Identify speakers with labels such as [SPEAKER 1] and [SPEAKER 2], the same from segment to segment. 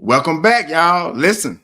[SPEAKER 1] Welcome back, y'all. Listen,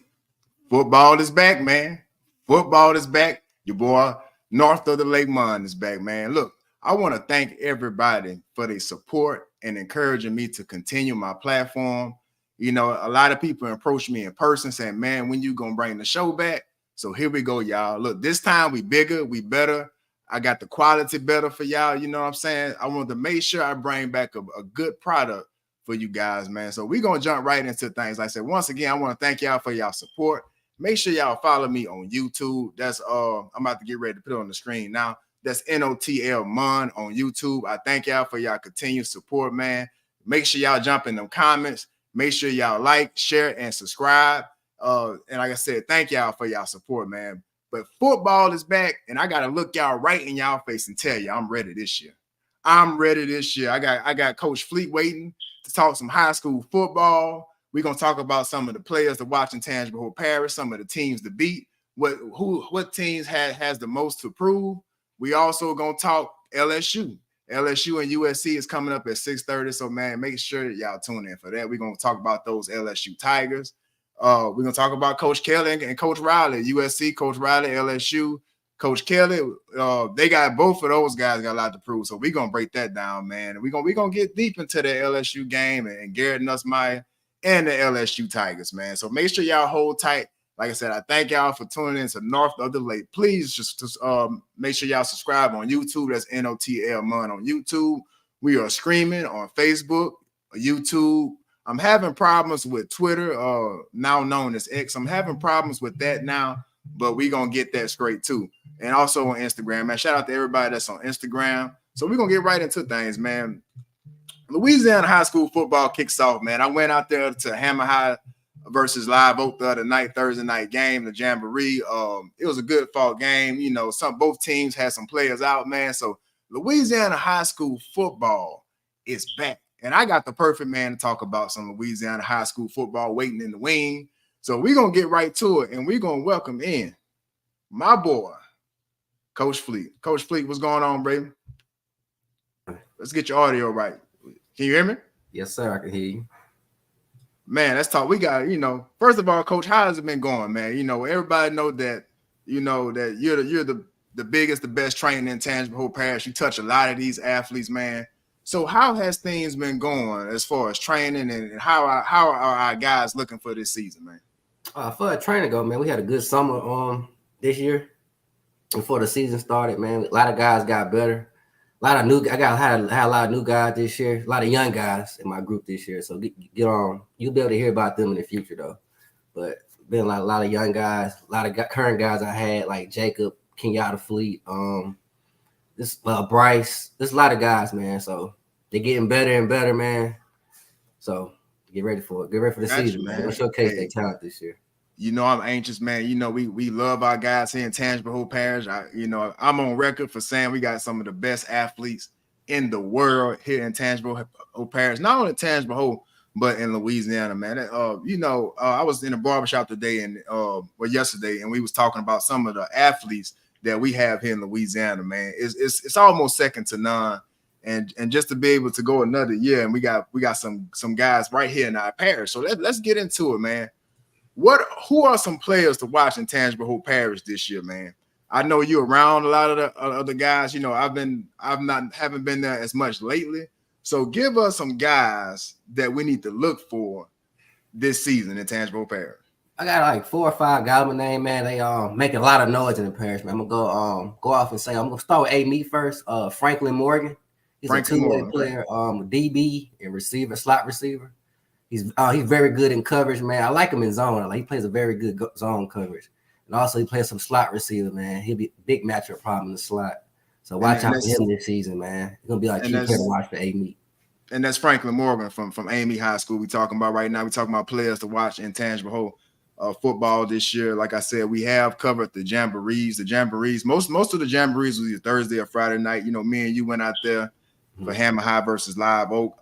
[SPEAKER 1] football is back, man. Football is back. Your boy, North of the Lake Mon, is back, man. Look, I want to thank everybody for their support and encouraging me to continue my platform. You know, a lot of people approach me in person saying, man, when you going to bring the show back? So here we go, y'all. Look, this time we bigger, we better. I got the quality better for y'all. You know what I'm saying? I want to make sure I bring back a good product for you guys, man. So we're going to jump right into things. Like I said, once again, I want to thank y'all for y'all support. Make sure y'all follow me on YouTube. That's I'm about to get ready to put it on the screen now. That's NOTL Mon on YouTube. I thank y'all for y'all continued support, man. Make sure y'all jump in them comments. Make sure y'all like, share, and subscribe. And like I said, thank y'all for y'all support, man. But football is back, and I gotta look y'all right in y'all face and tell you I'm ready this year. I'm ready this year. I got Coach Fleet waiting to talk some high school football. We're gonna talk about some of the players to watch in Tangible Hope Parish, some of the teams to beat, what teams has the most to prove. We also gonna talk LSU. LSU and USC is coming up at 6:30. So man, make sure that y'all tune in for that. We're gonna talk about those LSU Tigers. We're gonna talk about Coach Kelly and Coach Riley, USC, Coach Riley, LSU, Coach Kelly. They got both of those guys got a lot to prove. So we're gonna break that down, man. And we're gonna get deep into the LSU game and Garrett Nussmeier and the LSU Tigers, man. So make sure y'all hold tight. Like I said, I thank y'all for tuning in to North of the Lake. Please just make sure y'all subscribe on YouTube. That's NOTL Mon on YouTube. We are streaming on Facebook, YouTube. I'm having problems with Twitter, now known as X. I'm having problems with that now, but we're going to get that straight too. And also on Instagram, man. Shout out to everybody that's on Instagram. So we're going to get right into things, man. Louisiana high school football kicks off, man. I went out there to Hammer High versus Live Oak the other night, Thursday night game, the Jamboree. It was a good fought game. You know, both teams had some players out, man. So Louisiana high school football is back. And I got the perfect man to talk about some Louisiana high school football waiting in the wing. So we're going to get right to it, and we're going to welcome in my boy, Coach Fleet. Coach Fleet, what's going on, baby? Let's get your audio right. Can you hear me?
[SPEAKER 2] Yes, sir. I can hear you.
[SPEAKER 1] Man, let's talk. We got, first of all, Coach, how has it been going, man? Everybody know that, that you're the biggest, the best trainer in Tangible Hope Parish. You touch a lot of these athletes, man. So how has things been going as far as training, and how are our guys looking for this season, man?
[SPEAKER 2] For a training go, man, we had a good summer this year. Before the season started, man, a lot of guys got better. A lot of new, had a lot of new guys this year. A lot of young guys in my group this year. So get on. You'll be able to hear about them in the future though. But been like a lot of young guys, a lot of current guys I had like Jacob, Kenyatta Fleet, this Bryce. There's a lot of guys, man. So they're getting better and better, man. So get ready for it. Get ready for the season, man. We'll showcase their talent this year.
[SPEAKER 1] I'm anxious, man. We love our guys here in Tangible Hope Parish. I'm on record for saying we got some of the best athletes in the world here in Tangible Hope Parish. Not only Tangible Hope, but in Louisiana, man. I was in a barbershop today yesterday, and we was talking about some of the athletes that we have here in Louisiana, man. It's almost second to none. And just to be able to go another year, and we got some guys right here in our parish. So let's get into it, man. Who are some players to watch in Tangible Hope Parish this year, man? I know you're around a lot of the other guys. Haven't been there as much lately. So give us some guys that we need to look for this season in Tangible Hope Parish.
[SPEAKER 2] I got like 4 or 5 guys with name, man. They making a lot of noise in the parish, man. I'm gonna go off and say I'm gonna start with A Meat first. Franklin Morgan. He's a two-way player, DB and receiver, slot receiver. He's very good in coverage, man. I like him in zone. He plays a very good zone coverage. And also he plays some slot receiver, man. He'll be a big matchup problem in the slot. So watch out for him this season, man. It's gonna be like key player to watch for A-Meat.
[SPEAKER 1] And that's Franklin Morgan from A-Meat High School we talking about right now. We talking about players to watch in Tangible Hope football this year. Like I said, we have covered the jamborees. Most of the jamborees was either Thursday or Friday night. Me and you went out there for Hammer High versus Live Oak.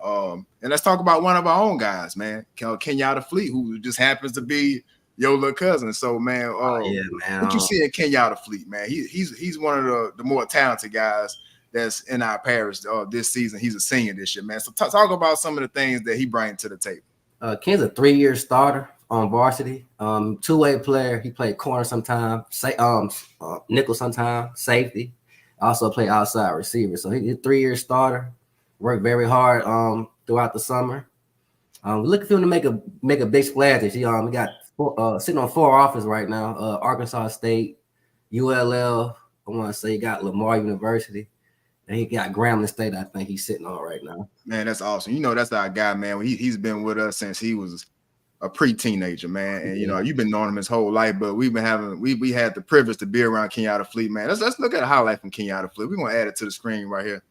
[SPEAKER 1] And let's talk about one of our own guys, man, Kenyatta Fleet, who just happens to be your little cousin. So, man,
[SPEAKER 2] man.
[SPEAKER 1] What you see in Kenyatta Fleet, man? He's one of the more talented guys that's in our parish this season. He's a senior this year, man. So talk about some of the things that he brings to the table.
[SPEAKER 2] Ken's a 3-year starter on varsity. Two-way player. He played corner sometime, nickel sometime, safety. Also play outside receiver. So he's a 3-year starter. Worked very hard throughout the summer. We're looking for him to make a big splash this year. We got sitting on 4 offers right now. Arkansas State, ULL. I want to say he got Lamar University. And he got Grambling State, I think he's sitting on right now.
[SPEAKER 1] Man, that's awesome. You know, that's our guy, man. He's been with us since he was a pre-teenager, man. And, you know, you've been knowing him his whole life, but we had the privilege to be around Kenyatta Fleet, man. Let's look at a highlight from Kenyatta Fleet. We're going to add it to the screen right here.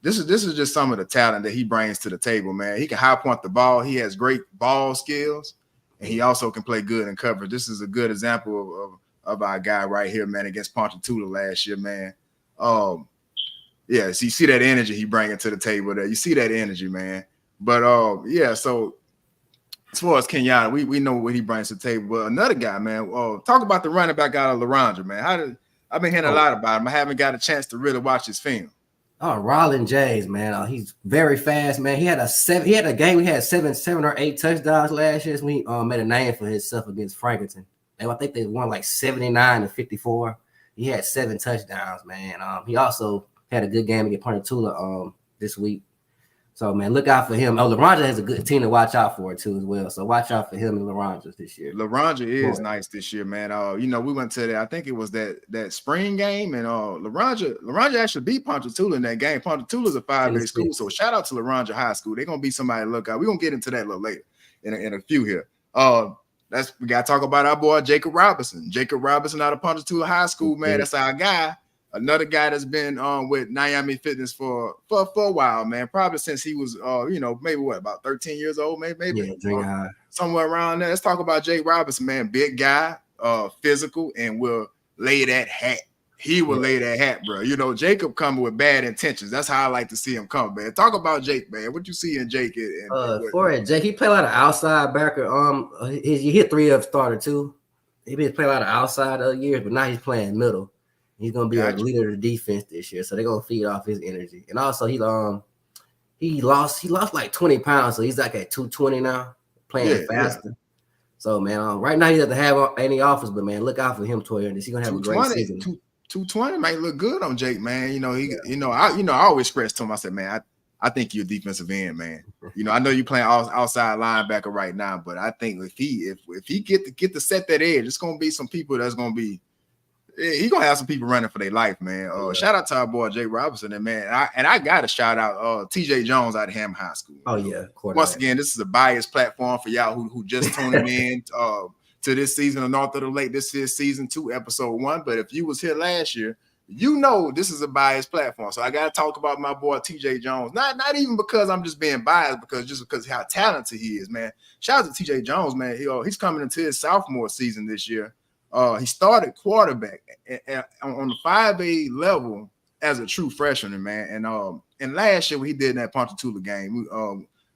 [SPEAKER 1] This is just some of the talent that he brings to the table, man. He can high point the ball. He has great ball skills, and he also can play good in coverage. This is a good example of our guy right here, man, against Ponchatoula last year, man. Yeah, so you see that energy he bringing to the table there. You see that energy, man. But yeah, so as far as Kenyatta, we know what he brings to the table. But another guy, man, talk about the running back out of LaRondra, man. I've been hearing a lot about him. I haven't got a chance to really watch his film.
[SPEAKER 2] Oh, Rollin James, man. He's very fast, man. He had a game. We had seven or 8 touchdowns last year. So he made a name for himself against Franklin. And I think they won like 79-54. He had 7 touchdowns, man. He also had a good game against Ponchatoula this week. So, man, look out for him. LaRondra has a good team to watch out for, too, as well. So, watch out for him and LaRondra this year.
[SPEAKER 1] LaRondra is nice this year, man. You know, we went to that. I think it was that spring game, and LaRondra actually beat Ponchatoula in that game. Ponchatoula's a 5A school, so shout out to LaRondra High School. They're going to be somebody to look out. We're going to get into that a little later in a few here. We got to talk about our boy, Jacob Robinson. Jacob Robinson out of Ponchatoula High School, man. That's our guy. Another guy that's been with Miami Fitness for a while, man. Probably since he was, you know, maybe about 13 years old, maybe somewhere around there. Let's talk about Jake Robinson, man. Big guy, physical, and will lay that hat. He will lay that hat, bro. You know, Jacob coming with bad intentions. That's how I like to see him come, man. Talk about Jake, man. What you see in Jake?
[SPEAKER 2] Jake, he played a lot of outside backer. He hit 3 starter too. He been playing a lot of outside years, but now he's playing middle. He's gonna be a leader of the defense this year, so they're gonna feed off his energy. And also, he lost like 20 pounds, so he's like at 220 now, playing faster. Yeah. So, man, right now he doesn't have any offers, but man, look out for him toward this. He's gonna have a great season.
[SPEAKER 1] 220 might look good on Jake, man. You know, I always stress to him. I said, man, I think you're a defensive end, man. You know, I know you're playing outside linebacker right now, but I think if he get to set that edge, it's gonna be some people that's gonna be. He's gonna have some people running for their life, man. Shout out to our boy Jake Robinson, and man, I gotta shout out TJ Jones out of Hammond High School.
[SPEAKER 2] Oh yeah.
[SPEAKER 1] Once again, this is a biased platform for y'all who just tuning in to this season of North of the Lake. This is season 2, episode 1. But if you was here last year, you know this is a biased platform. So I gotta talk about my boy TJ Jones. Not even because I'm just being biased, because how talented he is, man. Shout out to TJ Jones, man. He's coming into his sophomore season this year. He started quarterback on the 5A level as a true freshman, man. And last year when he did in that Ponchatoula game,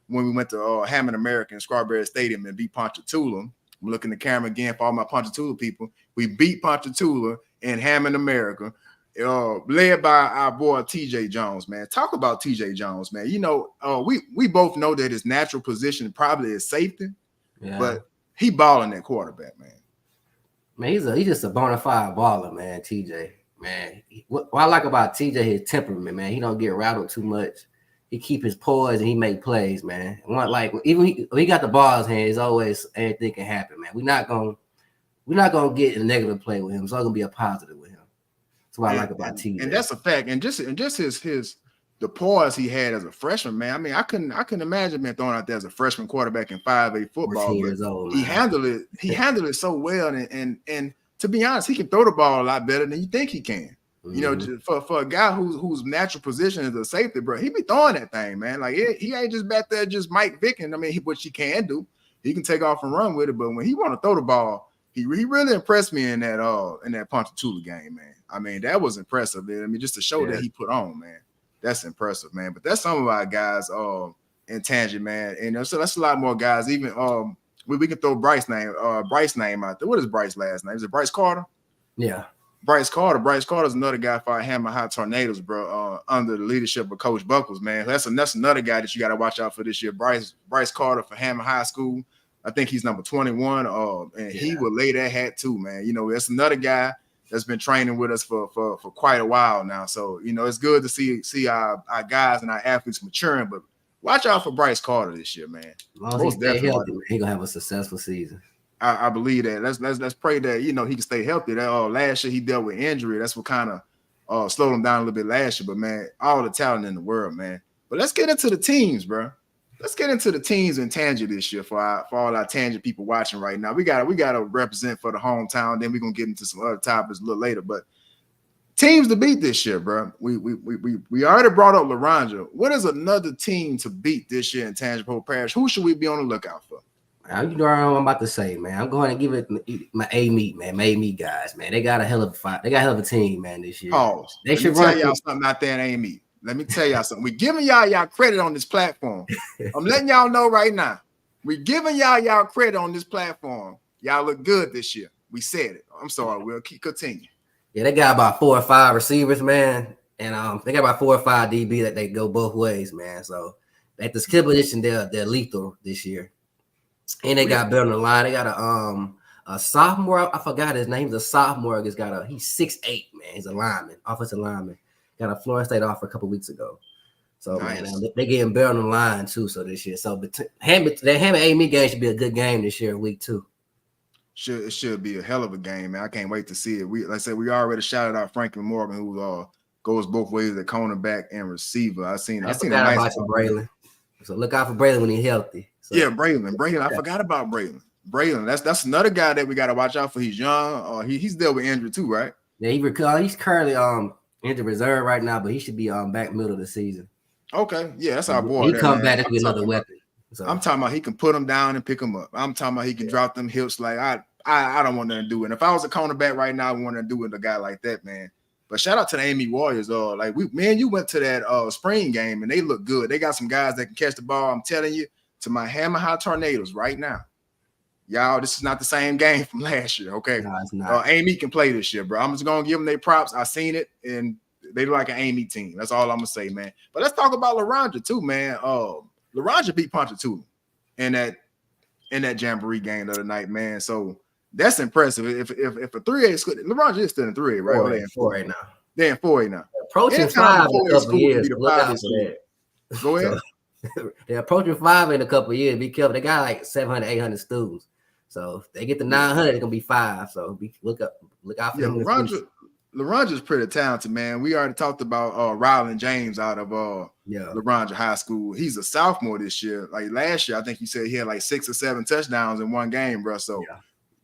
[SPEAKER 1] when we went to Hammond American Strawberry Stadium and beat Ponchatoula, I'm looking at the camera again for all my Ponchatoula people. We beat Ponchatoula in Hammond America, led by our boy TJ Jones, man. Talk about TJ Jones, man. You know, we both know that his natural position probably is safety, but he balling that quarterback, man.
[SPEAKER 2] Man, he's just a bona fide baller, man. TJ, man. What I like about TJ, his temperament, man. He don't get rattled too much. He keep his poise and he make plays, man. Even when he got the ball in his hand, it's always anything can happen, man. We're not gonna get a negative play with him. It's all gonna be a positive with him. That's what I like about TJ.
[SPEAKER 1] And that's a fact. And just his the poise he had as a freshman, man. I mean, I couldn't imagine being thrown out there as a freshman quarterback in 5A football.
[SPEAKER 2] Years old,
[SPEAKER 1] he handled it. He handled it so well, and to be honest, he can throw the ball a lot better than you think he can. Mm-hmm. You know, for a guy whose natural position is a safety, bro, he be throwing that thing, man. Like he ain't just back there just Mike Vicken. I mean, which he can do. He can take off and run with it, but when he want to throw the ball, he really impressed me in that Ponchatoula game, man. I mean, that was impressive. Man. I mean, just to show that he put on, man. That's impressive, man. But that's some of our guys in Tangent, man. And so that's a lot more guys. Even we can throw Bryce name out there. What is Bryce's last name? Is it Bryce Carter?
[SPEAKER 2] Yeah.
[SPEAKER 1] Bryce Carter. Bryce Carter's another guy for our Hammer High Tornadoes, bro. Under the leadership of Coach Buckles, man. That's another guy that you got to watch out for this year. Bryce Carter for Hammer High School. I think he's number 21. And he will lay that hat too, man. You know, that's another guy that's been training with us for quite a while now. So, you know, it's good to see our guys and our athletes maturing, but watch out for Bryce Carter this year, man.
[SPEAKER 2] As long as he stay healthy, man, he gonna have a successful season.
[SPEAKER 1] I believe that. Let's pray that, you know, he can stay healthy. That last year he dealt with injury. That's what kind of slowed him down a little bit last year. But man, all the talent in the world, man. But let's get into the teams, bro. Let's get into the teams in Tangent this year for all our Tangent people watching right now. We gotta represent for the hometown. Then we're gonna get into some other topics a little later. But teams to beat this year, bro. We already brought up Laranja. What is another team to beat this year in Tangent Parish? Who should we be on the lookout for?
[SPEAKER 2] You know what I'm about to say, man. I'm going to give it my A-Meat, man. My A-Meat guys, man. They got a hell of a fight. They got a hell of a team, man, this year.
[SPEAKER 1] Pause.
[SPEAKER 2] They should
[SPEAKER 1] tell y'all something out there in A-Meat. Let me tell y'all something. We're giving y'all credit on this platform. I'm letting y'all know right now. We're giving y'all credit on this platform. Y'all look good this year. We said it. I'm sorry. We'll continue.
[SPEAKER 2] Yeah, they got about 4 or 5 receivers, man. And they got about 4 or 5 DB that they go both ways, man. So at the skill position, they're lethal this year. And they got better on the line. They got a sophomore. I forgot his name. He's a sophomore. He's 6'8", man. He's a lineman, offensive lineman. Got a Florida State offer a couple weeks ago. So nice. Man, they getting better on the line too. So this year, so that Hammond A-Me game should be a good game this year, week 2.
[SPEAKER 1] It should be a hell of a game, man. I can't wait to see it. Like I said, we already shouted out Franklin Morgan, who goes both ways at cornerback and receiver. I seen a nice
[SPEAKER 2] Braylon. So look out for Braylon when he's healthy. So.
[SPEAKER 1] Yeah, Braylon. I forgot about Braylon. That's another guy that we got to watch out for. He's young. He's dealt with injury too, right?
[SPEAKER 2] Yeah, he's currently in the reserve right now, but he should be back middle of the season.
[SPEAKER 1] Okay, yeah, that's our boy.
[SPEAKER 2] He come back to be another weapon. So.
[SPEAKER 1] I'm talking about he can put him down and pick him up. I'm talking about he can drop them hips like I don't want nothing to do it. And if I was a cornerback right now, I want to do it with a guy like that, man. But shout out to the Amy Warriors. You went to that spring game and they look good. They got some guys that can catch the ball. I'm telling you, to my Hammer High Tornadoes right now. Y'all, this is not the same game from last year, okay?
[SPEAKER 2] No, it's not.
[SPEAKER 1] Amy can play this year, bro. I'm just going to give them their props. I seen it, and they look like an Amy team. That's all I'm going to say, man. But let's talk about Laranja, too, man. Laranja beat Ponchatoula in that Jamboree game the other night, man. So that's impressive. If a 3A school, Laranja is still in 3A, right?
[SPEAKER 2] They're in 4A now.
[SPEAKER 1] They're in 4A now.
[SPEAKER 2] Approaching 5 in a couple years.
[SPEAKER 1] Look out for that. Go ahead.
[SPEAKER 2] They're approaching 5 in a couple of years. Be careful. They got like 700, 800 students. So if they get to 900, it's gonna be 5. So look out for them.
[SPEAKER 1] Laranja is pretty talented, man. We already talked about Ryland James out of Laranja High School. He's a sophomore this year. Like last year, I think you said he had like 6 or 7 touchdowns in one game, bro. So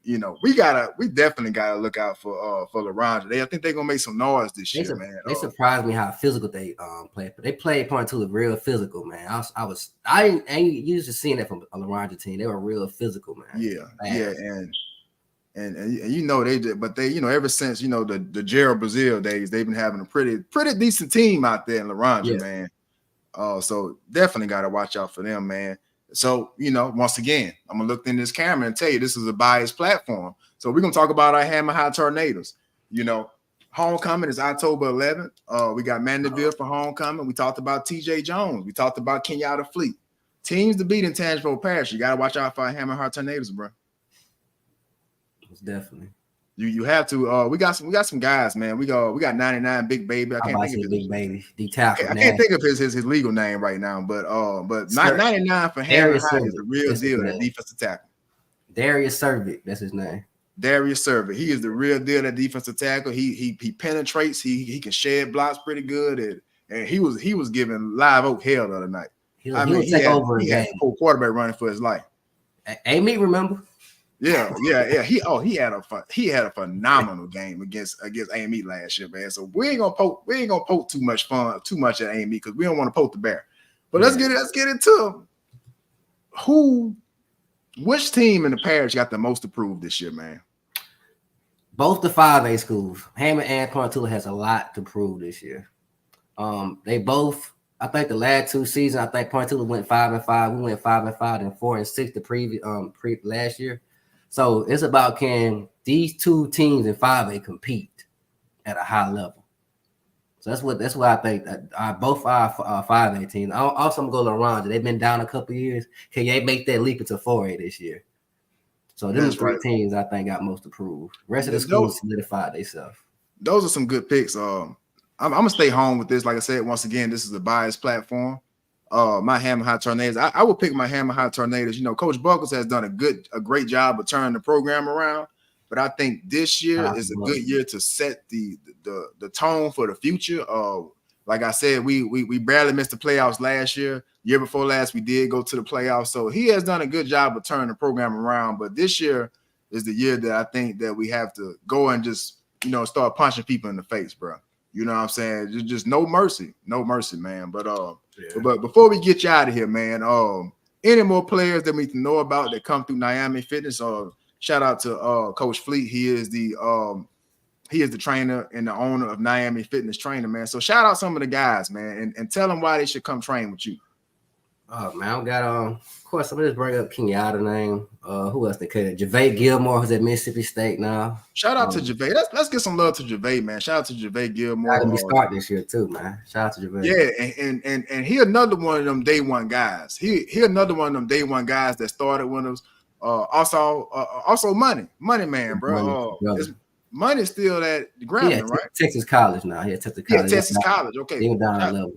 [SPEAKER 1] you know, we definitely gotta look out for Laranja. I think they're gonna make some noise this year, man.
[SPEAKER 2] They surprised me how physical they play. But they played Ponchatoula real physical, man. I ain't used to seeing that from a Laranja team. They were real physical, man.
[SPEAKER 1] Yeah, and you know they did, but they, you know, ever since, you know, the Gerald Brazil days, they've been having a pretty decent team out there in Laranja, man. So definitely gotta watch out for them, man. So, you know, once again, I'm going to look in this camera and tell you this is a biased platform. So we're going to talk about our Hammer High Tornadoes. You know, homecoming is October 11th. We got Mandeville for homecoming. We talked about TJ Jones. We talked about Kenyatta Fleet. Teams to beat in Tangent Parish. You got to watch out for our Hammer High Tornadoes, bro.
[SPEAKER 2] Most definitely.
[SPEAKER 1] You have to. We got some guys, man. We got 99 Big Baby. I can't think of his
[SPEAKER 2] Big Baby. I
[SPEAKER 1] can't think of his legal name right now, but 99 for Hammer High is the real deal. That defensive tackle.
[SPEAKER 2] Darius Servik, that's his name.
[SPEAKER 1] Darius Servik. He is the real deal. That defensive tackle. He penetrates. He can shed blocks pretty good, and he was giving Live Oak hell the other night.
[SPEAKER 2] He take over a game.
[SPEAKER 1] Full quarterback running for his life.
[SPEAKER 2] Amy, remember?
[SPEAKER 1] Yeah. He had a phenomenal game against Amy last year, man. So we ain't gonna poke too much at Amy because we don't want to poke the bear. But let's get into which team in the parish got the most approved this year, man.
[SPEAKER 2] Both the 5A schools, Hammer and Ponchatoula, has a lot to prove this year. They both. I think the last 2 seasons, I think Ponchatoula went 5-5. We went 5-5 and 4-6 the previous last year. So it's about, can these 2 teams in 5A compete? at a high level. So that's why I think that both our 5A teams. Also, I'm going to go LaRon. They've been down a couple years. Can they make that leap into 4A this year? So them
[SPEAKER 1] That's
[SPEAKER 2] three
[SPEAKER 1] right.
[SPEAKER 2] teams I think got most approved. Rest of the
[SPEAKER 1] Th-
[SPEAKER 2] schools
[SPEAKER 1] Those,
[SPEAKER 2] solidified themselves.
[SPEAKER 1] those are some good picks. I'm gonna stay home with this. Like I said, once again, this is a biased platform. My Hammer High Tornadoes. I will pick my Hammer High Tornadoes. You know, Coach Buckles has done a great job of turning the program around. But I think this year is a good year to set the tone for the future. Like I said, we barely missed the playoffs last year. Year before last, we did go to the playoffs. So he has done a good job of turning the program around. But this year is the year that I think that we have to go and just, you know, start punching people in the face, bro. You know what I'm saying? Just no mercy, man. But before we get you out of here, man, any more players that we need to know about that come through Miami Fitness? Shout out to Coach Fleet. He is the trainer and the owner of Miami Fitness Trainer, man. So shout out some of the guys, man, and tell them why they should come train with you.
[SPEAKER 2] Oh man, I got of course I'm gonna just bring up Kenyatta name. Who else they could? JaVale Gilmore, who's at Mississippi State now.
[SPEAKER 1] Shout out to JaVale. Let's get some love to JaVale, man. Shout out to JaVale Gilmore.
[SPEAKER 2] Gonna be starting this year too, man. Shout out to JaVale.
[SPEAKER 1] Yeah, and he another one of them day one guys. He another one of them day one guys that started with us. Also money man, bro. Money's still at Grambling, right?
[SPEAKER 2] Texas College now. Yeah, Texas College.
[SPEAKER 1] Yeah, Texas College. Okay.
[SPEAKER 2] Even down that level.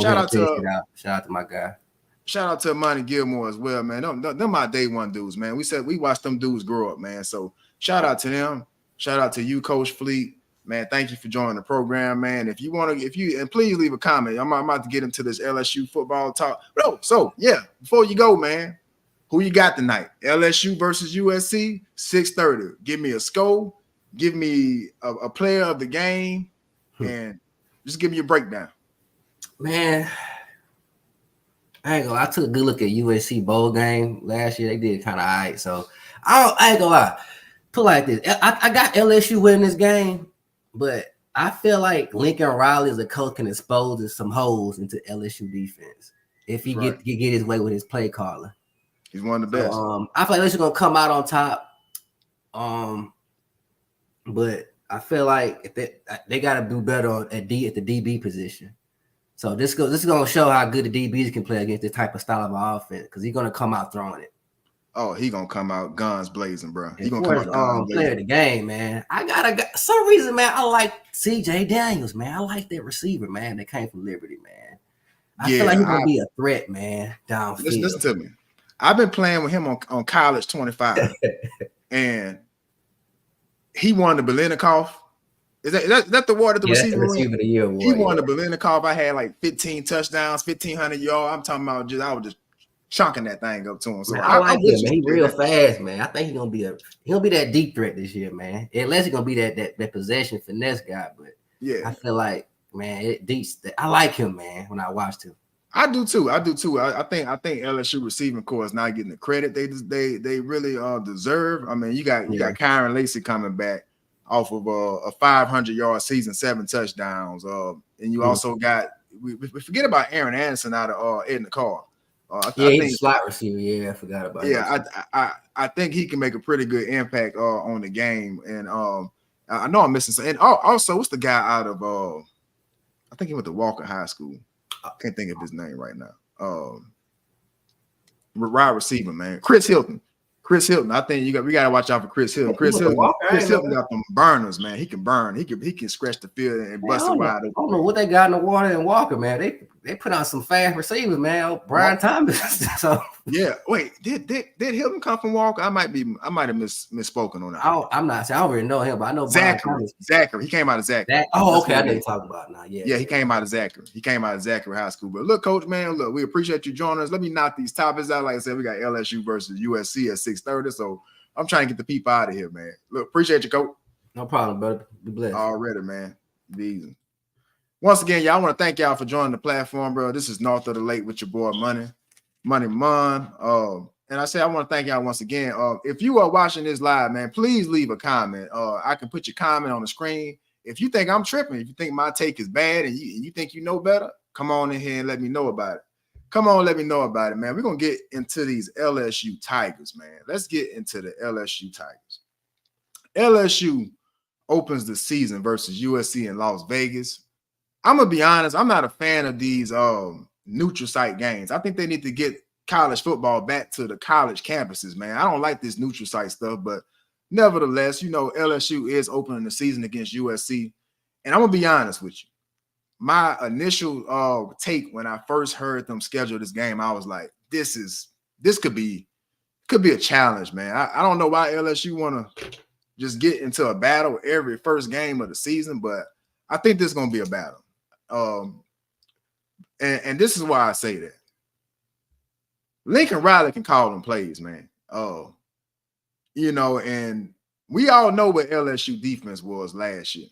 [SPEAKER 2] Shout out to my guy.
[SPEAKER 1] Shout out to Monty Gilmore as well, man. Them my day one dudes, man. We watched them dudes grow up, man. So shout out to them. Shout out to you, Coach Fleet. Man, thank you for joining the program, man. If you and please leave a comment. I'm about to get into this LSU football talk. So yeah, before you go, man, who you got tonight? LSU versus USC, 6:30. Give me a score. Give me a player of the game, and just give me a breakdown.
[SPEAKER 2] Man, I took a good look at USC bowl game last year. They did kind of all right. So I ain't gonna lie. Put like this. I got LSU winning this game, but I feel like Lincoln Riley as a coach can expose some holes into LSU defense if he get his way with his play calling.
[SPEAKER 1] He's one of the best.
[SPEAKER 2] So, I feel like LSU gonna come out on top. But I feel like they gotta do better at the DB position. So this is gonna show how good the DBs can play against this type of style of offense because he's gonna come out throwing it.
[SPEAKER 1] Oh, he gonna come out guns blazing, bro.
[SPEAKER 2] He gonna come out guns blazing. Player of the game, man. I got some reason, man. I like CJ Daniels, man. I like that receiver, man. That came from Liberty, man. I feel like he's gonna be a threat, man. Downfield.
[SPEAKER 1] Listen to me. I've been playing with him on College 25, and he won the Biletnikoff. Is that the award that the receiver
[SPEAKER 2] of the year award?
[SPEAKER 1] He won the Biletnikoff. I had like 15 touchdowns, 1,500 yards. I'm talking about I was just chunking that thing up to him. So
[SPEAKER 2] man, I like him, man. He's real fast, man. I think he's gonna be that deep threat this year, man. Unless he's gonna be that possession finesse guy, but yeah, I feel like, man, I like him, man. When I watched him,
[SPEAKER 1] I do too. I think LSU receiving corps is not getting the credit they really deserve. I mean, you got Kyron Lacey coming back off of a 500-yard season, 7 touchdowns. And you also got we forget about Aaron Anderson out of Edna Carr. I
[SPEAKER 2] think he's a slot receiver. Yeah, I forgot about that.
[SPEAKER 1] Yeah, I think he can make a pretty good impact on the game. And I know I'm missing some. And also, what's the guy out of I think he went to Walker High School. I can't think of his name right now. Wide receiver, man. Chris Hilton. I think we gotta watch out for Chris Hilton. Chris Hilton got them burners, man. He can burn. He can scratch the field and bust it wide open.
[SPEAKER 2] I don't know what they got in the water in Walker, man. They put out some fast receivers, man. Brian Thomas. So
[SPEAKER 1] yeah. Wait, did Hilton come from Walker? I might have misspoken on that.
[SPEAKER 2] I'm not saying I don't really know him, but I know
[SPEAKER 1] Zachary. He came out of Zachary.
[SPEAKER 2] Okay. I didn't talk about it now. Yeah.
[SPEAKER 1] Yeah, he came out of Zachary. He came out of Zachary High School. But look, Coach, man, we appreciate you joining us. Let me knock these topics out. Like I said, we got LSU versus USC at 6:30. So I'm trying to get the people out of here, man. Look, appreciate you, Coach.
[SPEAKER 2] No problem, brother. Be blessed.
[SPEAKER 1] Already, man. Be easy. Once again, y'all, I want to thank y'all for joining the platform, bro. This is North of the Lake with your boy Money Mon. And I say I want to thank y'all once again. If you are watching this live, man, please leave a comment. I can put your comment on the screen. If you think I'm tripping, if you think my take is bad and you think you know better, come on in here and let me know about it. Come on, let me know about it, man. We're going to get into these LSU Tigers, man. Let's get into the LSU Tigers. LSU opens the season versus USC in Las Vegas. I'm gonna be honest, I'm not a fan of these neutral site games. I think they need to get college football back to the college campuses, man. I don't like this neutral site stuff, but nevertheless, LSU is opening the season against USC. And I'm gonna be honest with you. My initial take when I first heard them schedule this game, I was like, this could be a challenge, man. I don't know why LSU want to just get into a battle every first game of the season, but I think this is gonna be a battle. And this is why I say that. Lincoln Riley can call them plays, man. And we all know what LSU defense was last year.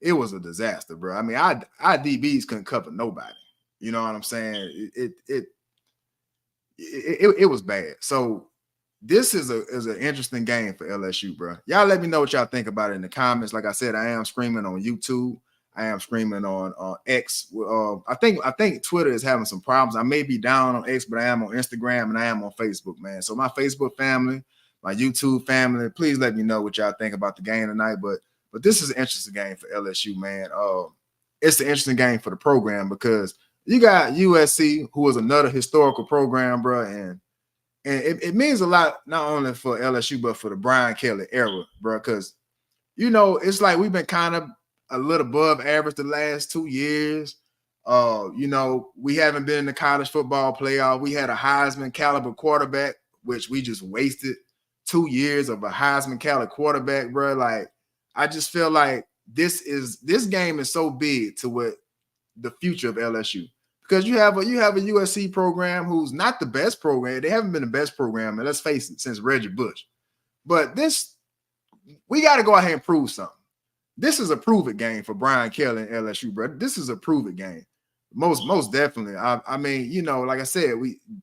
[SPEAKER 1] It was a disaster, bro. I mean, our DBs couldn't cover nobody. You know what I'm saying? It was bad. So this is an interesting game for LSU, bro. Y'all let me know what y'all think about it in the comments. Like I said, I am streaming on YouTube. I am streaming on X. I think Twitter is having some problems. I may be down on X, but I am on Instagram and I am on Facebook, man. So my Facebook family, my YouTube family, please let me know what y'all think about the game tonight. But this is an interesting game for LSU, man. It's an interesting game for the program because you got USC, who is another historical program, bro, and it means a lot not only for LSU but for the Brian Kelly era, bro. Because it's like we've been kind of a little above average the last 2 years. We haven't been in the college football playoff. We had a Heisman caliber quarterback, which we just wasted 2 years of a Heisman caliber quarterback, bro. Like, I just feel like this game is so big to what the future of LSU, because you have a USC program who's not the best program. They haven't been the best program, and let's face it, since Reggie Bush. But we got to go ahead and prove something. This is a prove it game for Brian Kelly and LSU, bro. This is a prove it game. Most definitely. I mean, like I said,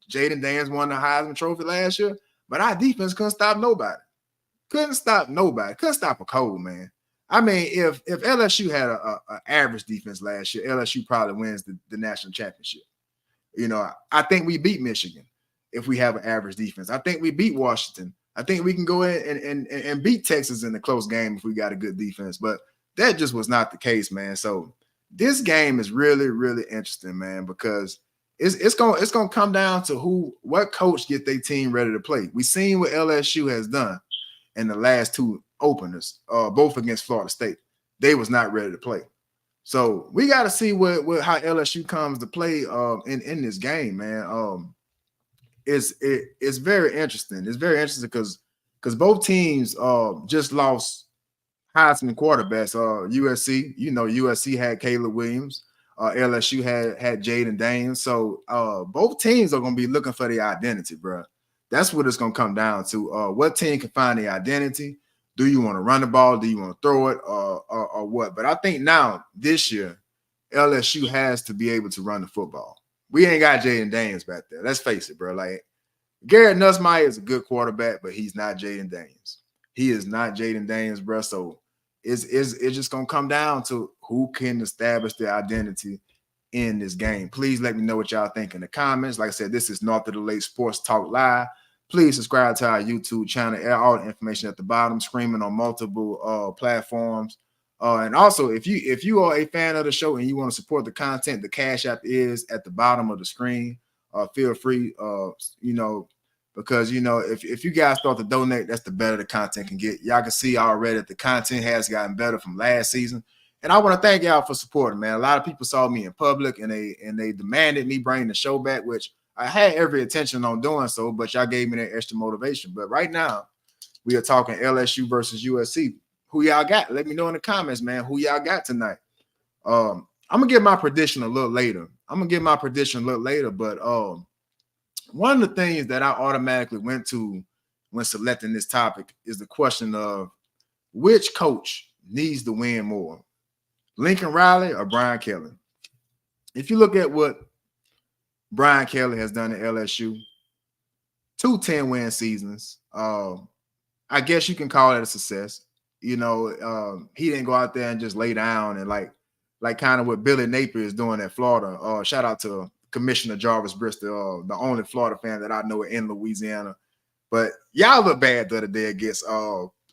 [SPEAKER 1] Jaden Daniels won the Heisman Trophy last year, but our defense couldn't stop nobody. Couldn't stop a cold, man. I mean, if LSU had a average defense last year, LSU probably wins the national championship. I think we beat Michigan if we have an average defense. I think we beat Washington. I think we can go in and beat Texas in a close game if we got a good defense. But that just was not the case, man. So this game is really, really interesting, man, because it's gonna come down to what coach get their team ready to play. We seen what LSU has done in the last two openers, both against Florida State. They was not ready to play. So we got to see how LSU comes to play in this game, man. It's very interesting. It's very interesting because both teams just lost Heisman quarterbacks. USC, USC had Caleb Williams. LSU had Jaden Daniels. So both teams are going to be looking for the identity, bro. That's what it's going to come down to. What team can find the identity? Do you want to run the ball? Do you want to throw it or what? But I think now, this year, LSU has to be able to run the football. We ain't got Jaden Daniels back there. Let's face it, bro. Like, Garrett Nussmeier is a good quarterback, but he's not Jaden Daniels. He is not Jaden Daniels, bro. So it's just going to come down to who can establish their identity in this game. Please let me know what y'all think in the comments. Like I said, this is North of the Lake Sports Talk Live. Please subscribe to our YouTube channel. All the information at the bottom, streaming on multiple platforms. And also, if you are a fan of the show and you want to support the content, the Cash App is at the bottom of the screen. Feel free, because if you guys start to donate, that's the better the content can get. Y'all can see already that the content has gotten better from last season. And I want to thank y'all for supporting, man. A lot of people saw me in public and they demanded me bring the show back, which I had every intention on doing so, but y'all gave me that extra motivation. But right now, we are talking LSU versus USC. Who y'all got? Let me know in the comments, man, who y'all got tonight. I'm going to give my prediction a little later. But one of the things that I automatically went to when selecting this topic is the question of which coach needs to win more, Lincoln Riley or Brian Kelly? If you look at what Brian Kelly has done at LSU, 2 10-win seasons, I guess you can call it a success. He didn't go out there and just lay down and like kind of what Billy Napier is doing at Florida. Shout out to Commissioner Jarvis Bristol, the only Florida fan that I know in Louisiana. But y'all look bad the other day against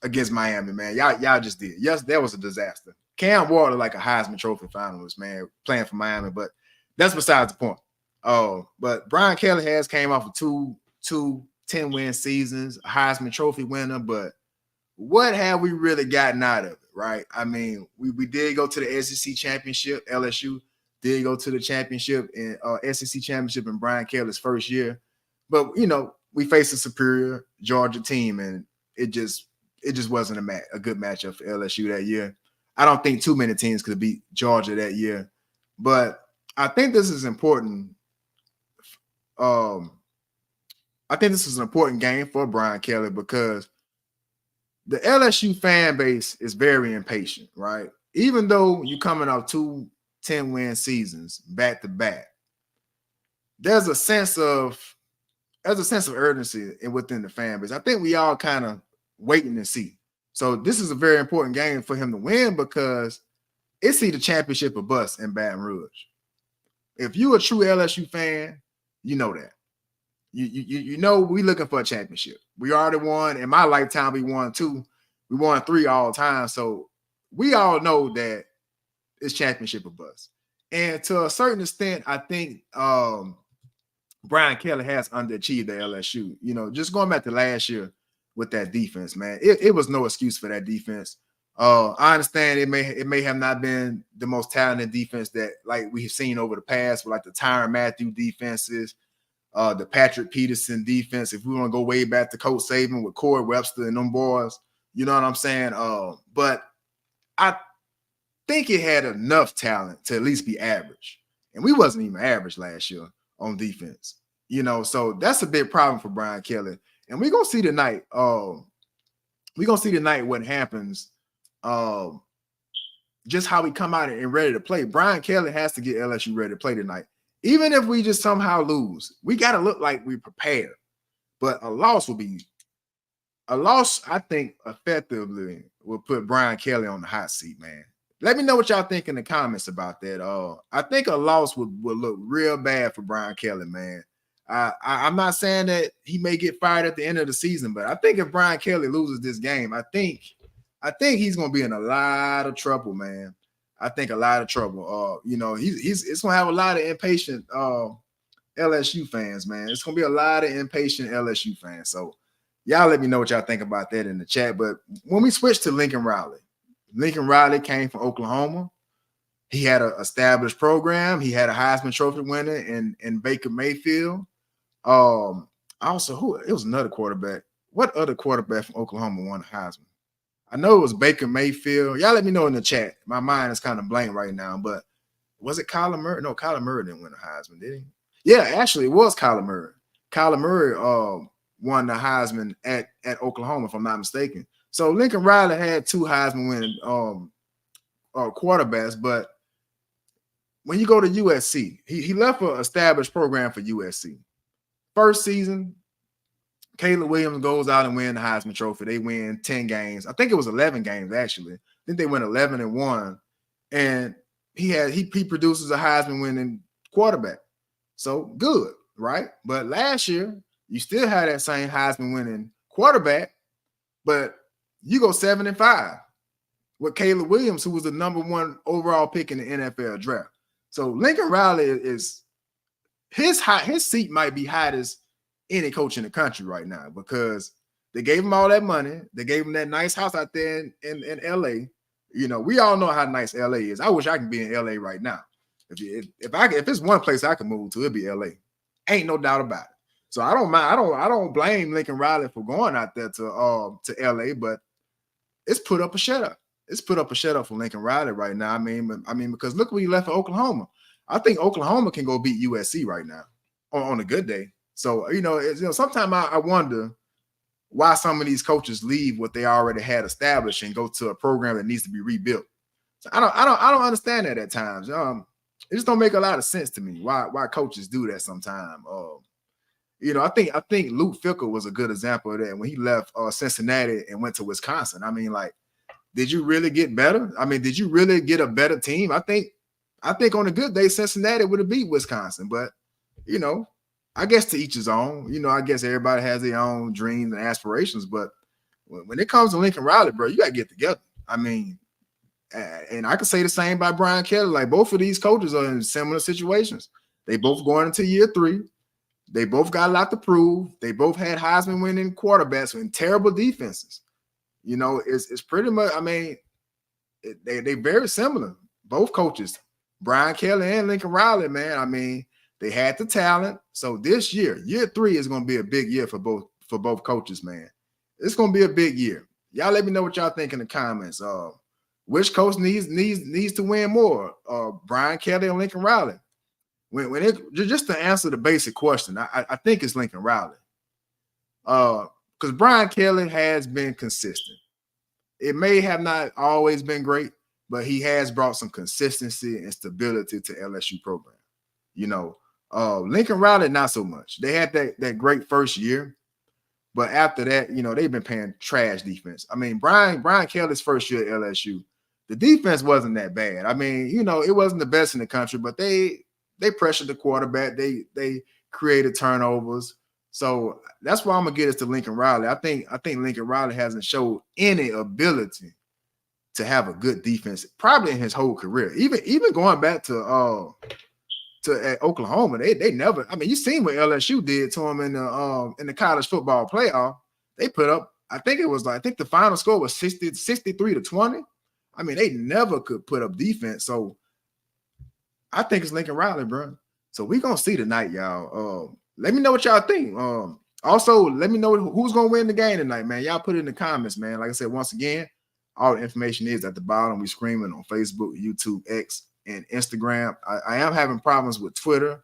[SPEAKER 1] against Miami, man. Y'all just did. Yes, that was a disaster. Cam Ward like a Heisman Trophy finalist, man, playing for Miami, but that's besides the point. Oh, but Brian Kelly has came off of two 10-win seasons, a Heisman Trophy winner, but what have we really gotten out of it, right? I mean, we did go to the SEC championship. LSU did go to the championship in SEC championship in Brian Kelly's first year, but we faced a superior Georgia team, and it just wasn't a good matchup for LSU that year. I don't think too many teams could beat Georgia that year, but I think this is important. I think this is an important game for Brian Kelly because the LSU fan base is very impatient, right? Even though you're coming off 2 10-win seasons back to back, there's a sense of urgency within the fan base. I think we all kind of waiting to see. So this is a very important game for him to win because it's either championship or bust in Baton Rouge. If you a true LSU fan, you know that. You know we looking for a championship. We already won. In my lifetime, we won 2. We won 3 all time. So we all know that it's championship or bust. And to a certain extent, I think Brian Kelly has underachieved at LSU. Just going back to last year with that defense, man, it was no excuse for that defense. I understand it may have not been the most talented defense that like we've seen over the past, with like the Tyrann Mathieu defenses, the Patrick Peterson defense. If we want to go way back to Coach Saban with Corey Webster and them boys, you know what I'm saying? But I think it had enough talent to at least be average, and we wasn't even average last year on defense. So that's a big problem for Brian Kelly, and we're gonna see tonight. We're gonna see tonight what happens. Just how we come out and ready to play. Brian Kelly has to get LSU ready to play tonight. Even if we just somehow lose, we got to look like we're prepared. But a loss, I think, effectively will put Brian Kelly on the hot seat, man. Let me know what y'all think in the comments about that. I think a loss would look real bad for Brian Kelly, man. I'm not saying that he may get fired at the end of the season, but I think if Brian Kelly loses this game, I think he's going to be in a lot of trouble, man. I think a lot of trouble. It's going to have a lot of impatient LSU fans, man. It's going to be a lot of impatient LSU fans. So y'all let me know what y'all think about that in the chat. But when we switch to Lincoln Riley came from Oklahoma. He had an established program. He had a Heisman Trophy winner in Baker Mayfield. Also, it was another quarterback. What other quarterback from Oklahoma won a Heisman? I know it was Baker Mayfield. Y'all let me know in the chat. My mind is kind of blank right now, but was it Kyler Murray? No, Kyler Murray didn't win a Heisman, did he? Yeah, actually, it was Kyler Murray. Kyler Murray won the Heisman at Oklahoma, if I'm not mistaken. So Lincoln Riley had 2 Heisman winning quarterbacks, but when you go to USC, he left an established program for USC. First season, Caleb Williams goes out and wins the Heisman Trophy. They win 10 games. I think it was 11 games, actually. I think they went 11-1. And he produces a Heisman winning quarterback. So good, right? But last year, you still had that same Heisman winning quarterback, but you go 7-5 with Caleb Williams, who was the number 1 overall pick in the NFL draft. So Lincoln Riley is his seat might be hot as any coach in the country right now because they gave him all that money. They gave him that nice house out there in LA. We all know how nice LA is. I wish I could be in LA right now. If it's one place I can move to, it'd be LA. Ain't no doubt about it. So I don't mind. I don't blame Lincoln Riley for going out there to LA, but it's put up a shut up. It's put up a shut up for Lincoln Riley right now. I mean, because look what he left for Oklahoma. I think Oklahoma can go beat USC right now on a good day. So, sometimes I wonder why some of these coaches leave what they already had established and go to a program that needs to be rebuilt. So I don't understand that at times. It just don't make a lot of sense to me why coaches do that sometimes. I think Luke Fickell was a good example of that when he left Cincinnati and went to Wisconsin. I mean, like, did you really get better? I mean, did you really get a better team? I think on a good day, Cincinnati would have beat Wisconsin, but I guess to each his own. I guess everybody has their own dreams and aspirations, but when it comes to Lincoln Riley, bro, you got to get together. I mean, and I could say the same by Brian Kelly. Like both of these coaches are in similar situations. They both going into year 3. They both got a lot to prove. They both had Heisman winning quarterbacks and terrible defenses. You know, it's pretty much, I mean, they very similar. Both coaches, Brian Kelly and Lincoln Riley, man. I mean, they had the talent. So this year 3 is going to be a big year for both coaches, man. It's going to be a big year. Y'all let me know what y'all think in the comments. Which coach needs to win more? Brian Kelly or Lincoln Riley? When it just to answer the basic question, I think it's Lincoln Riley. Because Brian Kelly has been consistent. It may have not always been great, but he has brought some consistency and stability to LSU program. You know, Lincoln Riley, not so much. They had that great first year, but after that, you know, they've been playing trash defense. I mean, Brian Kelly's first year at LSU, the defense wasn't that bad. I mean, you know, it wasn't the best in the country, but they pressured the quarterback. They created turnovers. So that's why I'm gonna get us to Lincoln Riley. I think Lincoln Riley hasn't showed any ability to have a good defense, probably in his whole career. Even going back to Oklahoma, they never. I mean, you seen what LSU did to him in the college football playoff. They put up, I think the final score was 63-20. I mean, they never could put up defense. So I think it's Lincoln Riley, bro. So we gonna see tonight, y'all. Let me know what y'all think. Also, let me know who's gonna win the game tonight, man. Y'all put it in the comments, man. Like I said, once again, all the information is at the bottom. We screaming on Facebook, YouTube, X, and Instagram. I am having problems with Twitter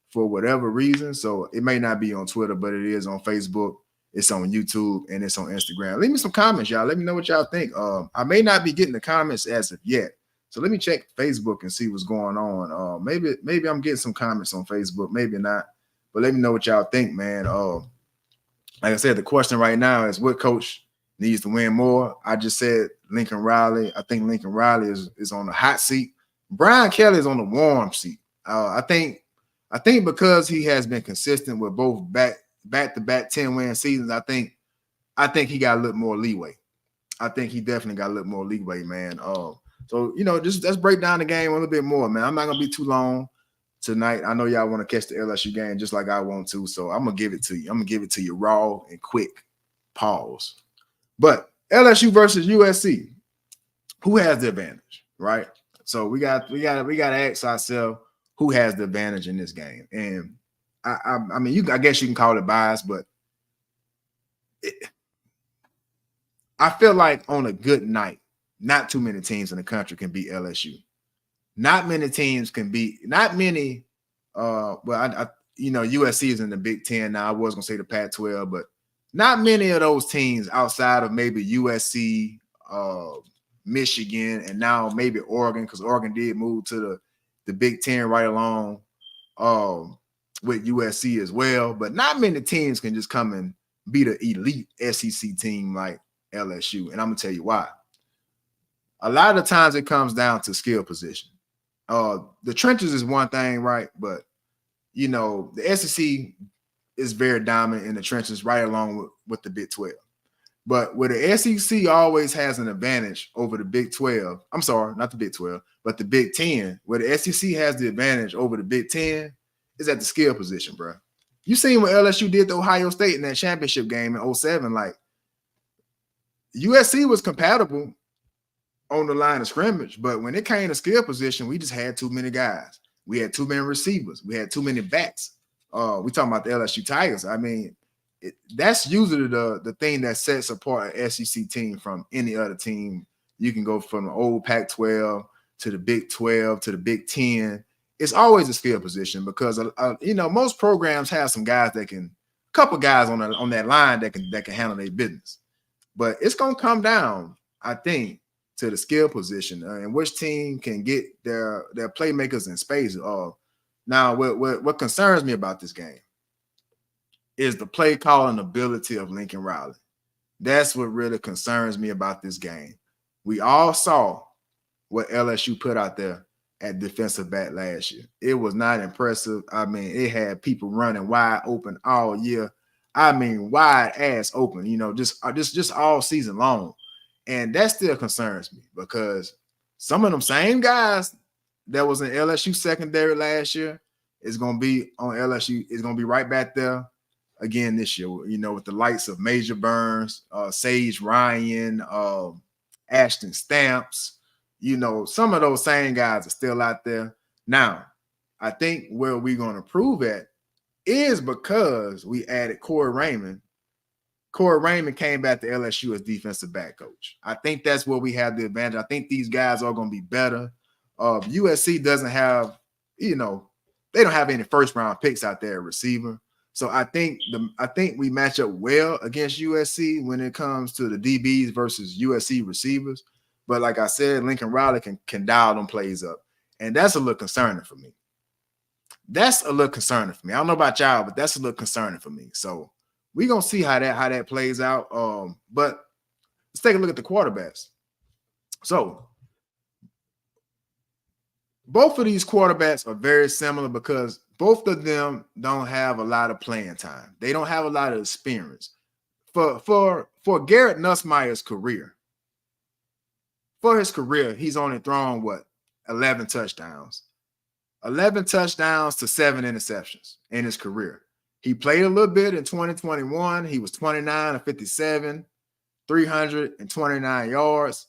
[SPEAKER 1] for whatever reason, so it may not be on Twitter, but it is on Facebook. It's on YouTube and it's on Instagram. Leave me some comments, y'all. Let me know what y'all think. I may not be getting the comments as of yet. So let me check Facebook and see what's going on. Maybe I'm getting some comments on Facebook, maybe not. But let me know what y'all think, man. Like I said, the question right now is what coach needs to win more? I just said Lincoln Riley. I think Lincoln Riley is on the hot seat. Brian Kelly is on the warm seat. I think because he has been consistent with both back-to-back 10-win seasons, I think he got a little more leeway. I think he definitely got a little more leeway, man. So, you know, just let's break down the game a little bit more, man. I'm not going to be too long tonight. I know y'all want to catch the LSU game just like I want to, so I'm going to give it to you. I'm going to give it to you raw and quick. Pause. But LSU versus USC, who has the advantage, right? So we got to ask ourselves who has the advantage in this game. And I mean, I guess you can call it bias, but I feel like on a good night, not too many teams in the country can beat LSU. Not many teams can beat. Not many. USC is in the Big Ten now. I was gonna say the Pac-12, but not many of those teams outside of maybe USC, Michigan, and now maybe Oregon, because Oregon did move to the Big Ten right along with USC as well. But not many teams can just come and beat an elite SEC team like LSU, and I'm gonna tell you why. A lot of times it comes down to skill position. The trenches is one thing, right? But you know, the SEC is very dominant in the trenches, right along with the Big 12. But where the SEC always has an advantage over the Big 12, I'm sorry, not the Big 12, but the Big 10, where the SEC has the advantage over the Big 10 is at the skill position, bro. You seen what LSU did to Ohio State in that championship game in 2007. Like, USC was compatible on the line of scrimmage, but when it came to skill position, we just had too many guys. We had too many receivers. We had too many backs. We talking about the LSU Tigers. I mean, that's usually the thing that sets apart an SEC team from any other team. You can go from the old Pac-12 to the Big 12 to the Big 10. It's always a skill position because most programs have some guys that can, a couple guys on that line that can handle their business. But it's gonna come down, I think, to the skill position and which team can get their playmakers in space. Now, what concerns me about this game is the play calling ability of Lincoln Riley. That's what really concerns me about this game. We all saw what LSU put out there at defensive back last year. It was not impressive. I mean, it had people running wide open all year. I mean, wide ass open, just all season long. And that still concerns me because some of them same guys that was in LSU secondary last year is going to be on LSU, is going to be right back there again this year, with the likes of Major Burns, Sage Ryan, Ashton Stamps, some of those same guys are still out there. Now, I think where we're going to prove at is because we added Corey Raymond. Corey Raymond came back to LSU as defensive back coach. I think that's where we have the advantage. I think these guys are going to be better. USC doesn't have, they don't have any first round picks out there at receiver. So I think we match up well against USC when it comes to the DBs versus USC receivers. But like I said, Lincoln Riley can dial them plays up. And that's a little concerning for me. I don't know about y'all, but that's a little concerning for me. So we're going to see how that plays out. But let's take a look at the quarterbacks. So both of these quarterbacks are very similar because both of them don't have a lot of playing time. They don't have a lot of experience. For Garrett Nussmeier's career, he's only thrown 11 touchdowns. 11 touchdowns to 7 interceptions in his career. He played a little bit in 2021. He was 29 of 57, 329 yards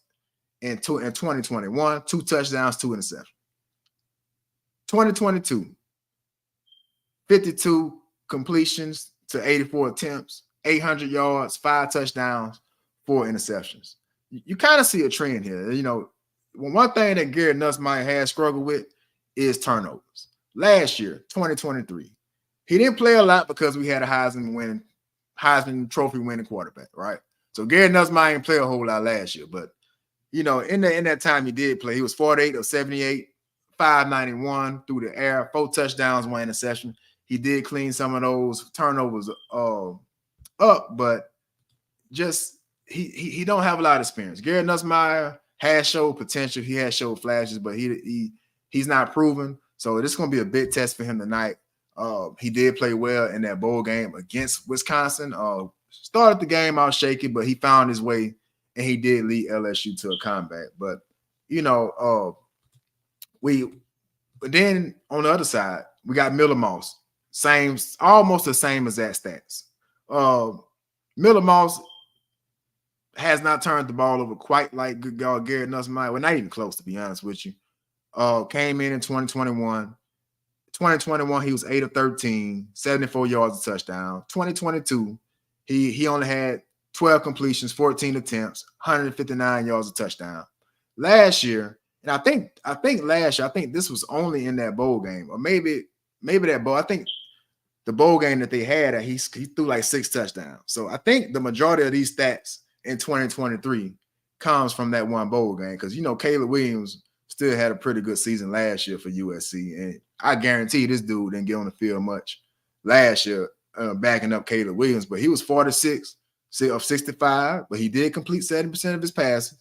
[SPEAKER 1] in 2021, 2 touchdowns, 2 interceptions. 2022, 52 completions to 84 attempts, 800 yards, 5 touchdowns, 4 interceptions. You kind of see a trend here. One thing that Garrett Nussmeier has struggled with is turnovers. Last year, 2023, he didn't play a lot because we had a Heisman Trophy winning quarterback, right? So Garrett Nussmeier didn't play a whole lot last year, but in that time he did play. He was 48 of 78, 591 through the air, 4 touchdowns, 1 interception. He did clean some of those turnovers up, but just he don't have a lot of experience. Garrett Nussmeier has showed potential. He has showed flashes, but he's not proven. So this is going to be a big test for him tonight. He did play well in that bowl game against Wisconsin. Started the game out shaky, but he found his way and he did lead LSU to a comeback. But but then on the other side, we got Miller Moss, almost the same exact stats. Miller Moss has not turned the ball over quite like good guy Garrett Nussmeier. We're not even close, to be honest with you. Came in 2021. 2021, he was 8 of 13, 74 yards a touchdown. 2022, he only had 12 completions, 14 attempts, 159 yards a touchdown. Last year, and I think this was only in that bowl game, or maybe that bowl. I think the bowl game that they had, he threw like 6 touchdowns. So I think the majority of these stats in 2023 comes from that one bowl game because Caleb Williams still had a pretty good season last year for USC, and I guarantee this dude didn't get on the field much last year backing up Caleb Williams, but he was 46 of 65, but he did complete 70% of his passes,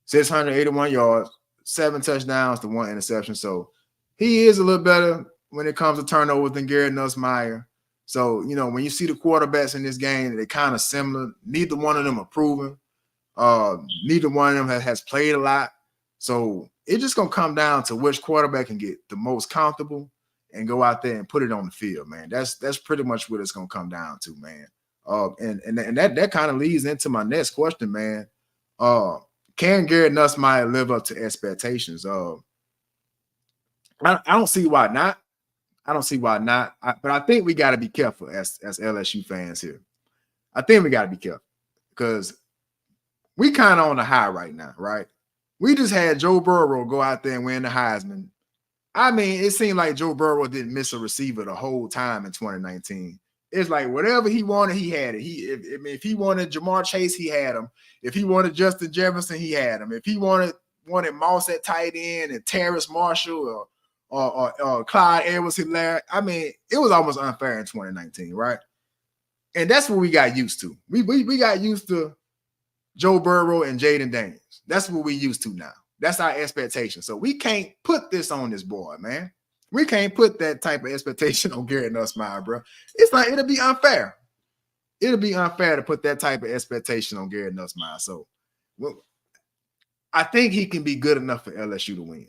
[SPEAKER 1] 681 yards, 7 touchdowns to 1 interception. So he is a little better when it comes to turnovers than Garrett Nussmeier. So, when you see the quarterbacks in this game, they're kind of similar. Neither one of them are proven. Neither one of them has played a lot. So it's just going to come down to which quarterback can get the most comfortable and go out there and put it on the field, man. That's pretty much what it's going to come down to, man. And that kind of leads into my next question, man. Can Garrett Nussmeier live up to expectations? I don't see why not. But I think we got to be careful as LSU fans here. I think we got to be careful because we kind of on the high right now, right? We just had Joe Burrow go out there and win the Heisman. I mean, it seemed like Joe Burrow didn't miss a receiver the whole time in 2019. It's like whatever he wanted, he had it. If he wanted Jamar Chase, he had him. If he wanted Justin Jefferson, he had him. If he wanted Moss at tight end and Terrace Marshall or Clyde Edwards-Helaire, I mean, it was almost unfair in 2019, right? And that's what we got used to. We got used to Joe Burrow and Jaden Daniels. That's what we used to now. That's our expectation. So we can't put this on this boy, man. We can't put that type of expectation on Garrett Nussmeier, bro. It's like it'll be unfair. it'll be unfair to put that type of expectation on Garrett Nussmeier. So, well, I think he can be good enough for LSU to win.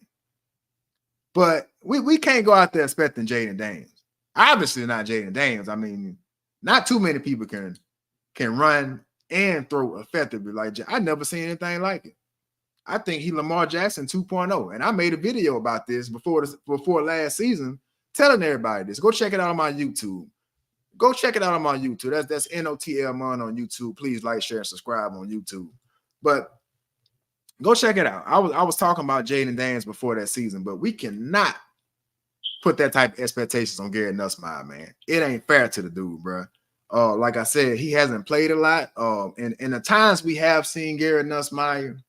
[SPEAKER 1] But we can't go out there expecting Jaden Daniels. Obviously not Jaden Daniels. I mean, not too many people can run and throw effectively like I never seen anything like it. I think he Lamar Jackson 2.0. And I made a video about this before last season, telling everybody this. Go check it out on my YouTube. Go check it out on my YouTube. That's NOTL on YouTube. Please like, share, and subscribe on YouTube. But go check it out. I was talking about Jaden Daniels before that season, but we cannot put that type of expectations on Garrett Nussmeier, man. It ain't fair to the dude, bro. Like I said, he hasn't played a lot. And the times we have seen Garrett Nussmeier,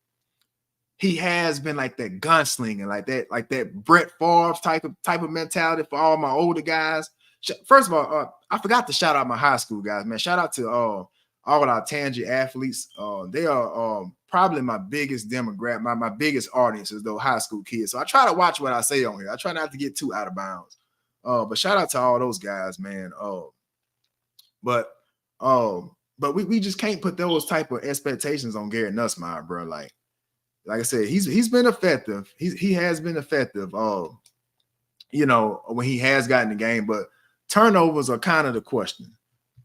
[SPEAKER 1] he has been like that gunslinger, like that Brett Favre type of mentality for all my older guys. First of all, I forgot to shout out my high school guys, man. Shout out to all our Tangy athletes. They are probably my biggest demographic, my biggest audience is those high school kids. So I try to watch what I say on here. I try not to get too out of bounds. But shout out to all those guys, man. But we just can't put those type of expectations on Garrett Nussmeier, bro. Like I said, he's been effective. He has been effective. You know, when he has gotten the game, but turnovers are kind of the question.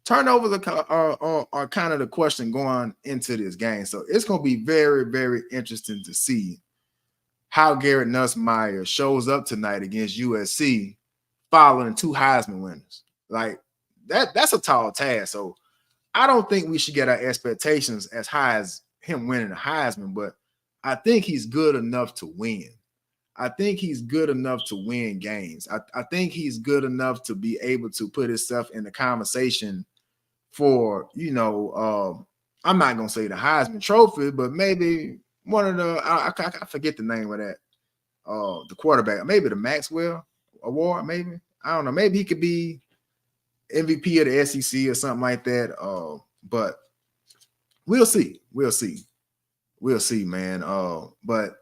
[SPEAKER 1] Turnovers are kind of the question going into this game. So it's going to be very, very interesting to see how Garrett Nussmeier shows up tonight against USC following 2 Heisman winners. Like that's a tall task. So I don't think we should get our expectations as high as him winning a Heisman, but I think he's good enough to win. I think he's good enough to win games. I think he's good enough to be able to put himself in the conversation for, you know, I'm not going to say the Heisman Trophy, but maybe one of the, I forget the name of that, the quarterback, maybe the Maxwell Award, maybe. I don't know. Maybe he could be MVP of the SEC or something like that. But we'll see. We'll see, man. But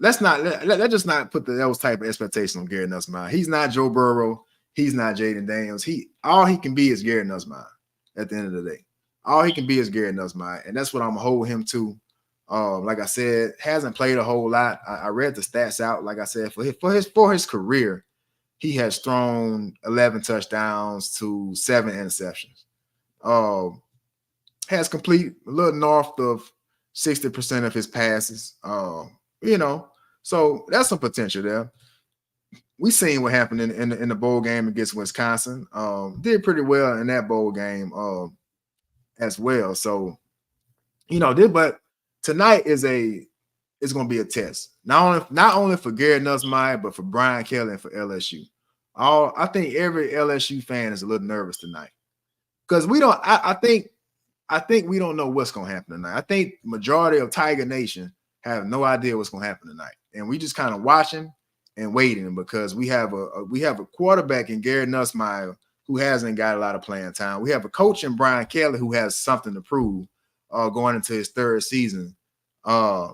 [SPEAKER 1] let's just not put those type of expectations on Garrett Nussmeier. He's not Joe Burrow. He's not Jaden Daniels. All he can be is Garrett Nussmeier at the end of the day. All he can be is Garrett Nussmeier, and that's what I'm gonna hold him to. Like I said, hasn't played a whole lot. I read the stats out. Like I said, for his career, he has thrown 11 touchdowns to 7 interceptions. Has complete a little north of 60% of his passes. You know, so that's some potential there. We seen what happened in the bowl game against Wisconsin. Did pretty well in that bowl game as well. So, you know, but tonight is going to be a test. Not only for Garrett Nussmeier, but for Brian Kelly and for LSU. I think every LSU fan is a little nervous tonight because we don't. I think we don't know what's going to happen tonight. I think majority of Tiger Nation have no idea what's going to happen tonight, and we just kind of watching and waiting because we have a quarterback in Garrett Nussmeier who hasn't got a lot of playing time. We have a coach in Brian Kelly who has something to prove going into his 3rd season.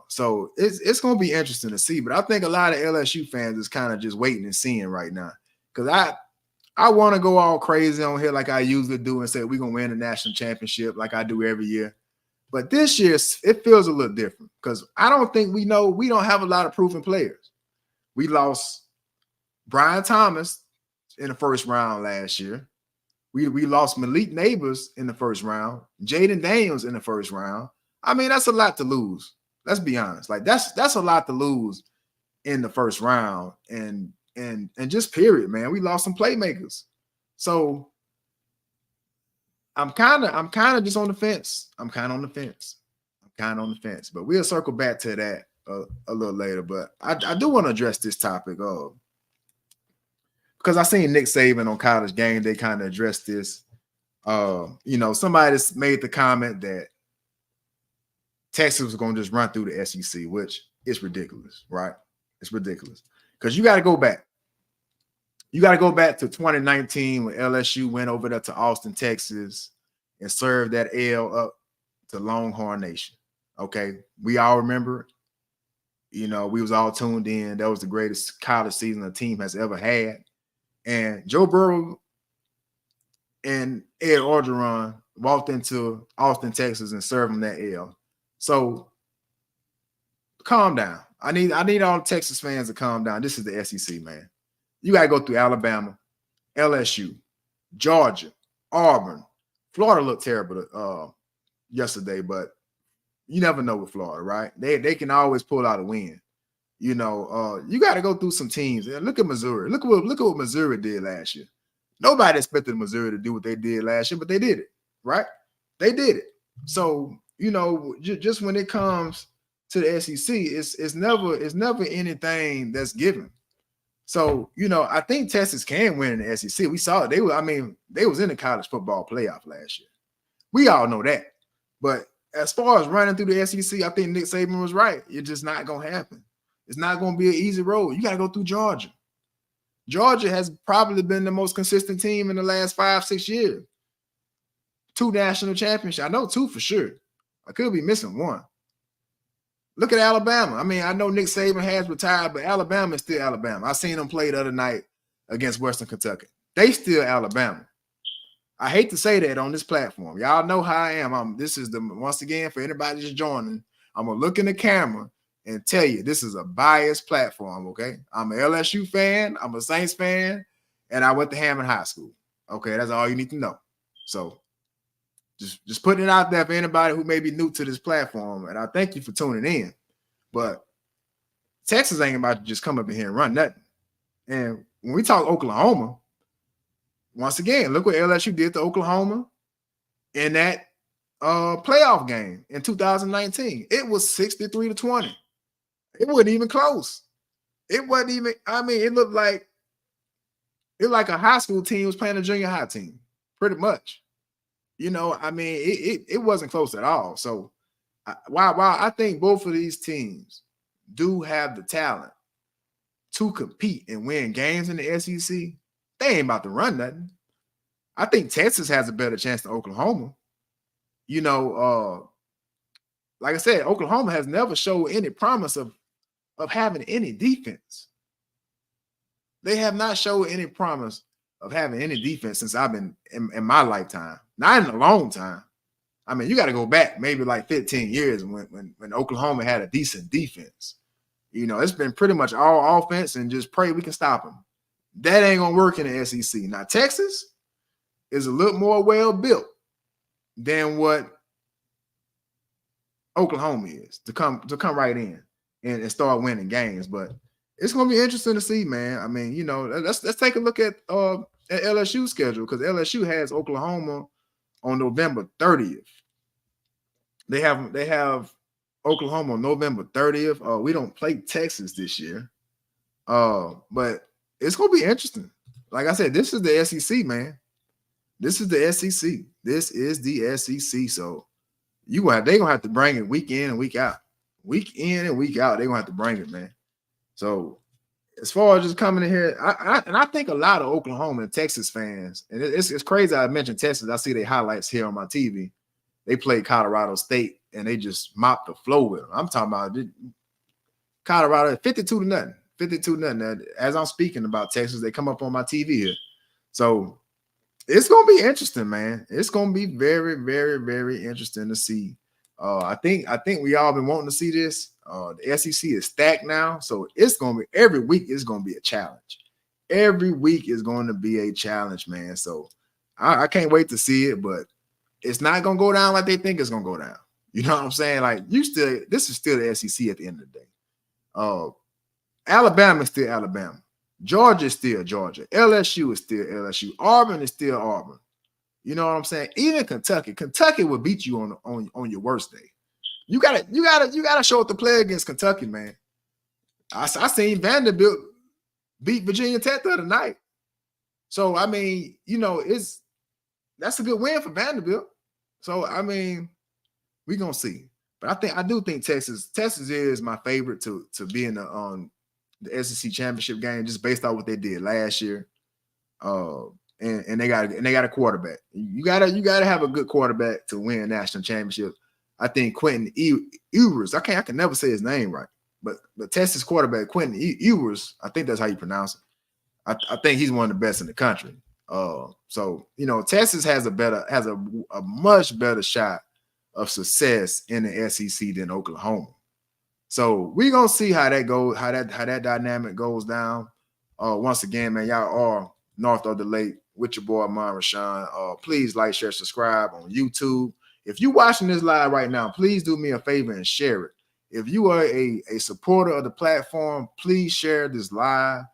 [SPEAKER 1] So it's going to be interesting to see. But I think a lot of LSU fans is kind of just waiting and seeing right now because I want to go all crazy on here like I usually do and say we're going to win the national championship like I do every year. But this year, it feels a little different because I don't think we don't have a lot of proven players. We lost Brian Thomas in the 1st round last year. We lost Malik Neighbors in the 1st round, Jaden Daniels in the 1st round. I mean, that's a lot to lose. Let's be honest. Like that's a lot to lose in the 1st round and just period, man. We lost some playmakers. So I'm kind of just on the fence. I'm kind of on the fence. But we'll circle back to that a little later. But I do want to address this topic because I seen Nick Saban on College Game. They kind of addressed this. You know, somebody made the comment that Texas was going to just run through the SEC, which is ridiculous, right? It's ridiculous because you got to go back. You got to go back to 2019 when LSU went over there to Austin, Texas, and served that L up to Longhorn Nation. Okay, we all remember it. You know, we was all tuned in. That was the greatest college season a team has ever had. And Joe Burrow and Ed Orgeron walked into Austin, Texas, and served them that L. So calm down. I need all the Texas fans to calm down. This is the SEC, man. You got to go through Alabama, LSU, Georgia, Auburn. Florida looked terrible yesterday, but you never know with Florida, right? They can always pull out a win. You know, you got to go through some teams. And look at Missouri. Look at what Missouri did last year. Nobody expected Missouri to do what they did last year, but they did it, right? They did it. So, you know, just when it comes to the SEC, it's never anything that's given. So, you know, I think Texas can win in the SEC. We saw it. They was in the college football playoff last year. We all know that. But as far as running through the SEC, I think Nick Saban was right. It's just not going to happen. It's not going to be an easy road. You got to go through Georgia. Georgia has probably been the most consistent team in the last 5-6 years. 2 national championships. I know 2 for sure. I could be missing 1. Look at Alabama. I mean, I know Nick Saban has retired, but Alabama is still Alabama. I seen them play the other night against Western Kentucky. They still Alabama. I hate to say that on this platform. Y'all know how I am. This is once again, for anybody just joining, I'm going to look in the camera and tell you this is a biased platform, okay? I'm an LSU fan, I'm a Saints fan, and I went to Hammond High School. Okay, that's all you need to know. So just putting it out there for anybody who may be new to this platform, and I thank you for tuning in. But Texas ain't about to just come up in here and run nothing. And when we talk Oklahoma, once again, look what LSU did to Oklahoma in that playoff game in 2019. It was 63-20. It wasn't even close. It wasn't even, I mean, it looked like a high school team was playing a junior high team, pretty much. You know, I mean, it wasn't close at all. So while I think both of these teams do have the talent to compete and win games in the SEC, they ain't about to run nothing. I think Texas has a better chance than Oklahoma. You know, like I said, Oklahoma has never showed any promise of having any defense. They have not showed any promise of having any defense since I've been in my lifetime. Not in a long time. I mean, you got to go back maybe like 15 years when Oklahoma had a decent defense. You know, it's been pretty much all offense and just pray we can stop them. That ain't going to work in the SEC. Now, Texas is a little more well-built than what Oklahoma is to come right in and start winning games. But it's going to be interesting to see, man. I mean, you know, let's take a look at LSU's schedule, because LSU has Oklahoma on November 30th. They have Oklahoma on November 30th. We don't play Texas this year. But it's going to be interesting. Like I said, this is the SEC, man. This is the SEC. This is the SEC. So they're going to have to bring it week in and week out. Week in and week out, they're going to have to bring it, man. So as far as just coming in here, I think a lot of Oklahoma and Texas fans, and it's crazy I mentioned Texas. I see their highlights here on my TV. They played Colorado State, and they just mopped the floor with them. I'm talking about Colorado 52-0. 52-0. As I'm speaking about Texas, they come up on my TV here. So it's going to be interesting, man. It's going to be very, very, very interesting to see. I think we all been wanting to see this. The SEC is stacked now, so it's going to be every week is going to be a challenge. Every week is going to be a challenge, man. So I can't wait to see it, but it's not going to go down like they think it's going to go down. You know what I'm saying? Like this is still the SEC at the end of the day. Alabama is still Alabama. Georgia is still Georgia. LSU is still LSU. Auburn is still Auburn. You know what I'm saying? Even Kentucky will beat you on your worst day. You gotta show up to play against Kentucky, man. I seen Vanderbilt beat Virginia Tech the other night. So I mean, you know, that's a good win for Vanderbilt. So I mean, we're gonna see. But I do think Texas is my favorite to be in the SEC championship game, just based on what they did last year. And they got a quarterback. You gotta have a good quarterback to win a national championship. I think Quentin Ewers, I can never say his name right, but Texas quarterback Quentin Ewers, I think that's how you pronounce it. I think he's one of the best in the country. So Texas has a much better shot of success in the SEC than Oklahoma. So we're gonna see how that goes, how that dynamic goes down. Once again, man, y'all are north of the lake with your boy Amon Rashawn. Please like, share, subscribe on YouTube. If you're watching this live right now, please do me a favor and share it. If you are a supporter of the platform, please share this live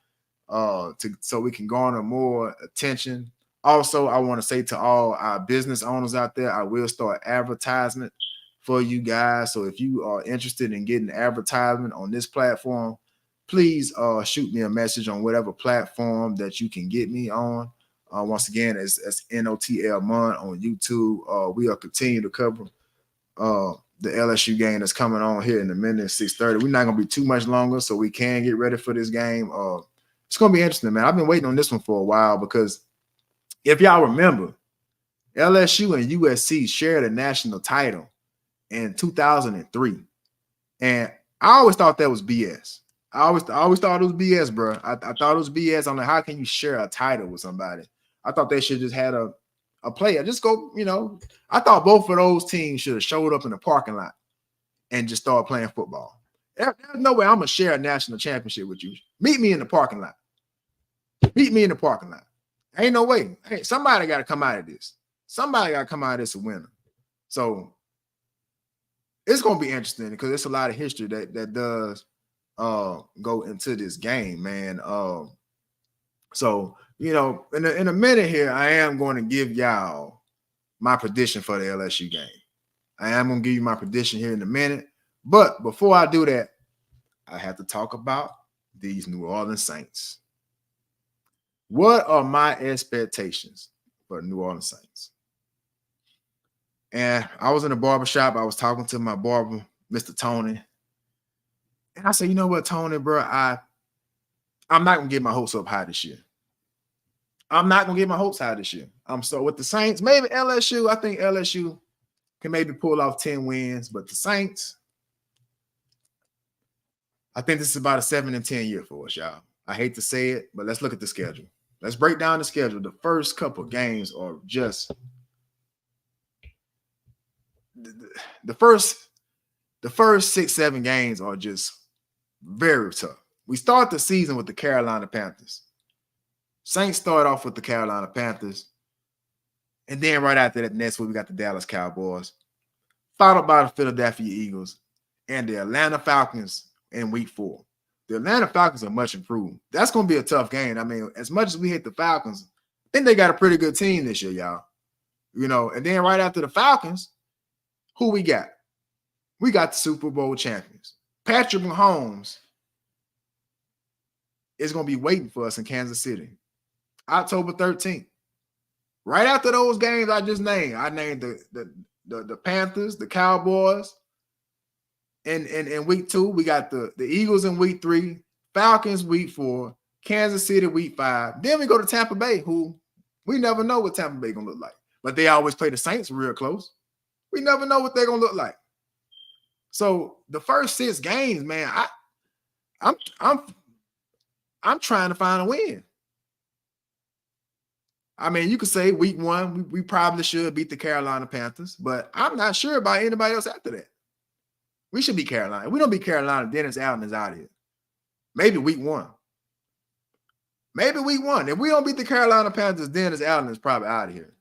[SPEAKER 1] so we can garner more attention. Also, I want to say to all our business owners out there, I will start advertisement for you guys. So if you are interested in getting advertisement on this platform, please shoot me a message on whatever platform that you can get me on. Once again, it's NOTL Mon on YouTube. We are continuing to cover the LSU game that's coming on here in a minute, 6:30. We're not going to be too much longer, so we can get ready for this game. It's going to be interesting, man. I've been waiting on this one for a while because if y'all remember, LSU and USC shared a national title in 2003. And I always thought that was BS. I always thought it was BS, bro. I thought it was BS. I'm like, how can you share a title with somebody? I thought they should just had a player. Just go, I thought both of those teams should have showed up in the parking lot and just started playing football. There's no way I'm going to share a national championship with you. Meet me in the parking lot. Meet me in the parking lot. Ain't no way. Hey, somebody got to come out of this. Somebody got to come out of this a winner. So it's going to be interesting because there's a lot of history that does go into this game, man. So, in a minute here, I am going to give y'all my prediction for the LSU game. I am going to give you my prediction here in a minute. But before I do that, I have to talk about these New Orleans Saints. What are my expectations for the New Orleans Saints? And I was in a barbershop. I was talking to my barber, Mr. Tony. And I said, you know what, Tony, bro, I'm not going to get my hopes up high this year. I'm not going to get my hopes high this year. So with the Saints, maybe LSU, I think LSU can maybe pull off 10 wins. But the Saints, I think this is about a 7-10 year for us, y'all. I hate to say it, but let's look at the schedule. Let's break down the schedule. The first couple games are just the first 6-7 games are just very tough. We start the season with the Carolina Panthers. Saints start off with the Carolina Panthers. And then right after that, next week, we got the Dallas Cowboys, followed by the Philadelphia Eagles and the Atlanta Falcons in week 4. The Atlanta Falcons are much improved. That's going to be a tough game. I mean, as much as we hate the Falcons, I think they got a pretty good team this year, y'all. And then right after the Falcons, who we got? We got the Super Bowl champions. Patrick Mahomes is going to be waiting for us in Kansas City, October 13th. Right after those games I just named, I named the Panthers, the Cowboys. In week 2, we got the Eagles in week 3, Falcons week 4, Kansas City week 5. Then we go to Tampa Bay, who we never know what Tampa Bay going to look like. But they always play the Saints real close. We never know what they're going to look like. So the first 6 games, man, I'm trying to find a win. I mean, you could say week 1, we probably should beat the Carolina Panthers, but I'm not sure about anybody else after that. We should beat Carolina. If we don't beat Carolina, Dennis Allen is out of here. Maybe week 1. Maybe week 1. If we don't beat the Carolina Panthers, Dennis Allen is probably out of here.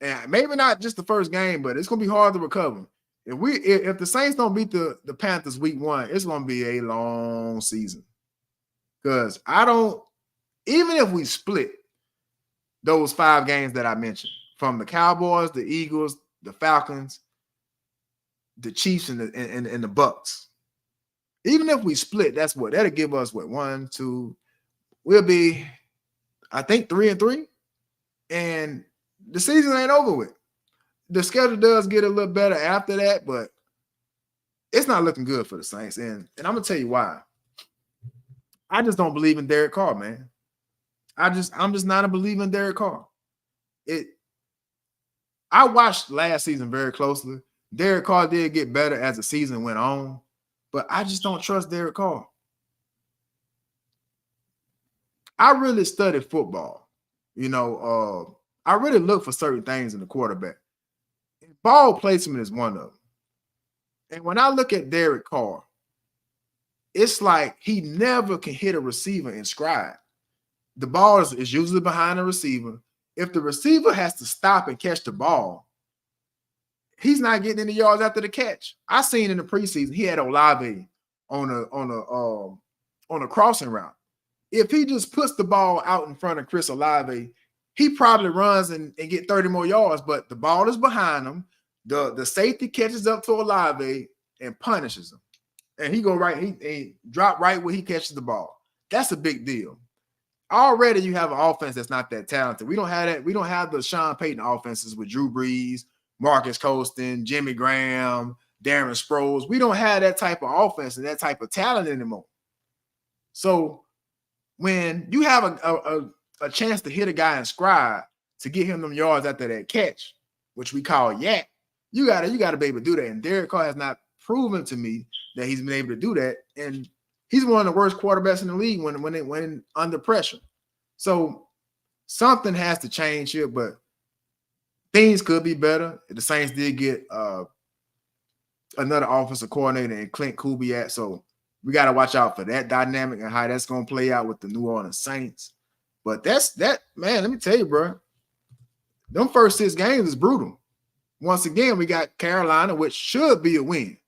[SPEAKER 1] And maybe not just the first game, but it's going to be hard to recover. If the Saints don't beat the Panthers week 1, it's going to be a long season. Because even if we split those 5 games that I mentioned, from the Cowboys, the Eagles, the Falcons, the Chiefs, and the Bucks, even if we split, that'll give us 1, 2, we'll be, I think, 3-3, and the season ain't over with. The schedule does get a little better after that, but it's not looking good for the Saints. And I'm gonna tell you why. I just don't believe in Derek Carr, man. I'm just not a believer in Derek Carr. I watched last season very closely. Derek Carr did get better as the season went on, but I just don't trust Derek Carr. I really studied football. I really look for certain things in the quarterback. Ball placement is one of them. And when I look at Derek Carr, it's like he never can hit a receiver in stride. The ball is usually behind the receiver. If the receiver has to stop and catch the ball, he's not getting any yards after the catch. I seen in the preseason he had Olave on a crossing route. If he just puts the ball out in front of Chris Olave, he probably runs and get 30 more yards, but the ball is behind him. The safety catches up to Olave and punishes him. And he go right, he drop right where he catches the ball. That's a big deal. Already you have an offense that's not that talented. We don't have that. We don't have the Sean Payton offenses with Drew Brees, Marcus Colston, Jimmy Graham, Darren Sproles. We don't have that type of offense and that type of talent anymore. So when you have a chance to hit a guy in stride to get him them yards after that catch, which we call yak, you gotta be able to do that. And Derek Carr has not proven to me that he's been able to do that. And he's one of the worst quarterbacks in the league when under pressure. So something has to change here, but things could be better. The Saints did get another offensive coordinator in Clint Kubiak, so we got to watch out for that dynamic and how that's going to play out with the New Orleans Saints. But man, let me tell you, bro, them first 6 games is brutal. Once again, we got Carolina, which should be a win.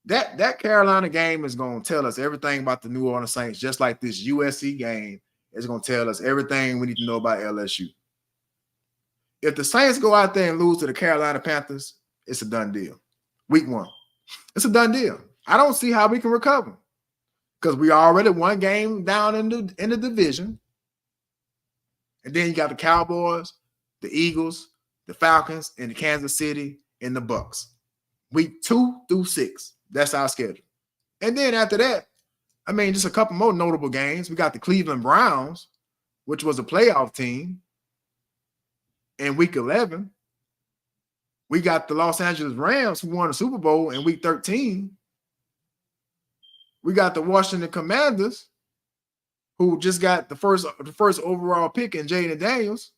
[SPEAKER 1] That Carolina game is going to tell us everything about the New Orleans Saints, just like this USC game is going to tell us everything we need to know about LSU. If the Saints go out there and lose to the Carolina Panthers, it's a done deal. Week 1. It's a done deal. I don't see how we can recover because we already one game down in the division. And then you got the Cowboys, the Eagles, the Falcons, and the Kansas City, and the Bucks. Week 2 through 6. That's our schedule. And then after that, I mean, just a couple more notable games. We got the Cleveland Browns, which was a playoff team. In week 11, we got the Los Angeles Rams who won the Super Bowl in week 13. We got the Washington Commanders who just got the first overall pick in Jaden Daniels.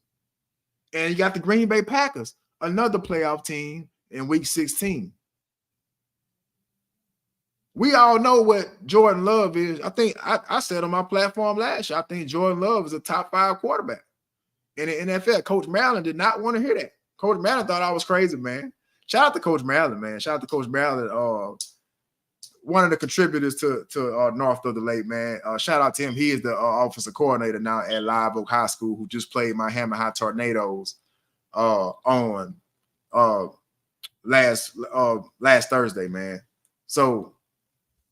[SPEAKER 1] And you got the Green Bay Packers, another playoff team in week 16. We all know what Jordan Love is. I think I said on my platform last year, I think Jordan Love is a top 5 quarterback in the NFL. Coach Maryland did not want to hear that. Coach Maryland thought I was crazy, man. Shout out to Coach Maryland, man. Shout out to Coach Maryland, one of the contributors to North of the Lake, man. Shout out to him. He is the offensive coordinator now at Live Oak High School, who just played my Hammer High Tornadoes on last Thursday, man. So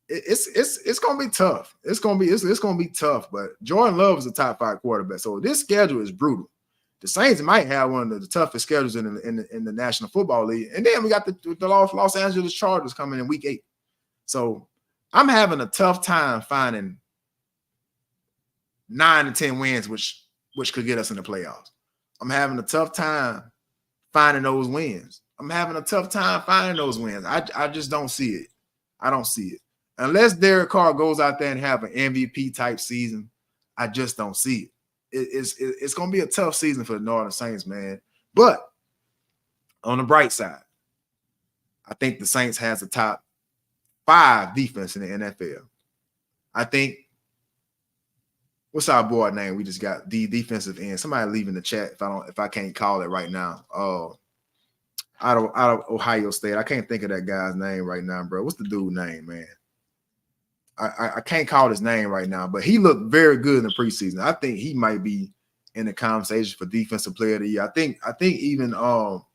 [SPEAKER 1] it's gonna be tough. It's gonna be tough. But Jordan Love is a top 5 quarterback. So this schedule is brutal. The Saints might have one of the toughest schedules in the National Football League. And then we got the Los Angeles Chargers coming in week 8. So I'm having a tough time finding 9 to 10 wins, which could get us in the playoffs. I'm having a tough time finding those wins. I just don't see it. I don't see it. Unless Derek Carr goes out there and have an MVP type season, I just don't see it. It's going to be a tough season for the New Orleans Saints, man. But on the bright side, I think the Saints has a top 5 defense in the NFL. I think, what's our board name? We just got the defensive end. Somebody leave in the chat if I can't call it right now. Out of Ohio State. I can't think of that guy's name right now, bro. What's the dude's name, man? I can't call his name right now, but he looked very good in the preseason. I think he might be in the conversation for defensive player of the year. I think even I don't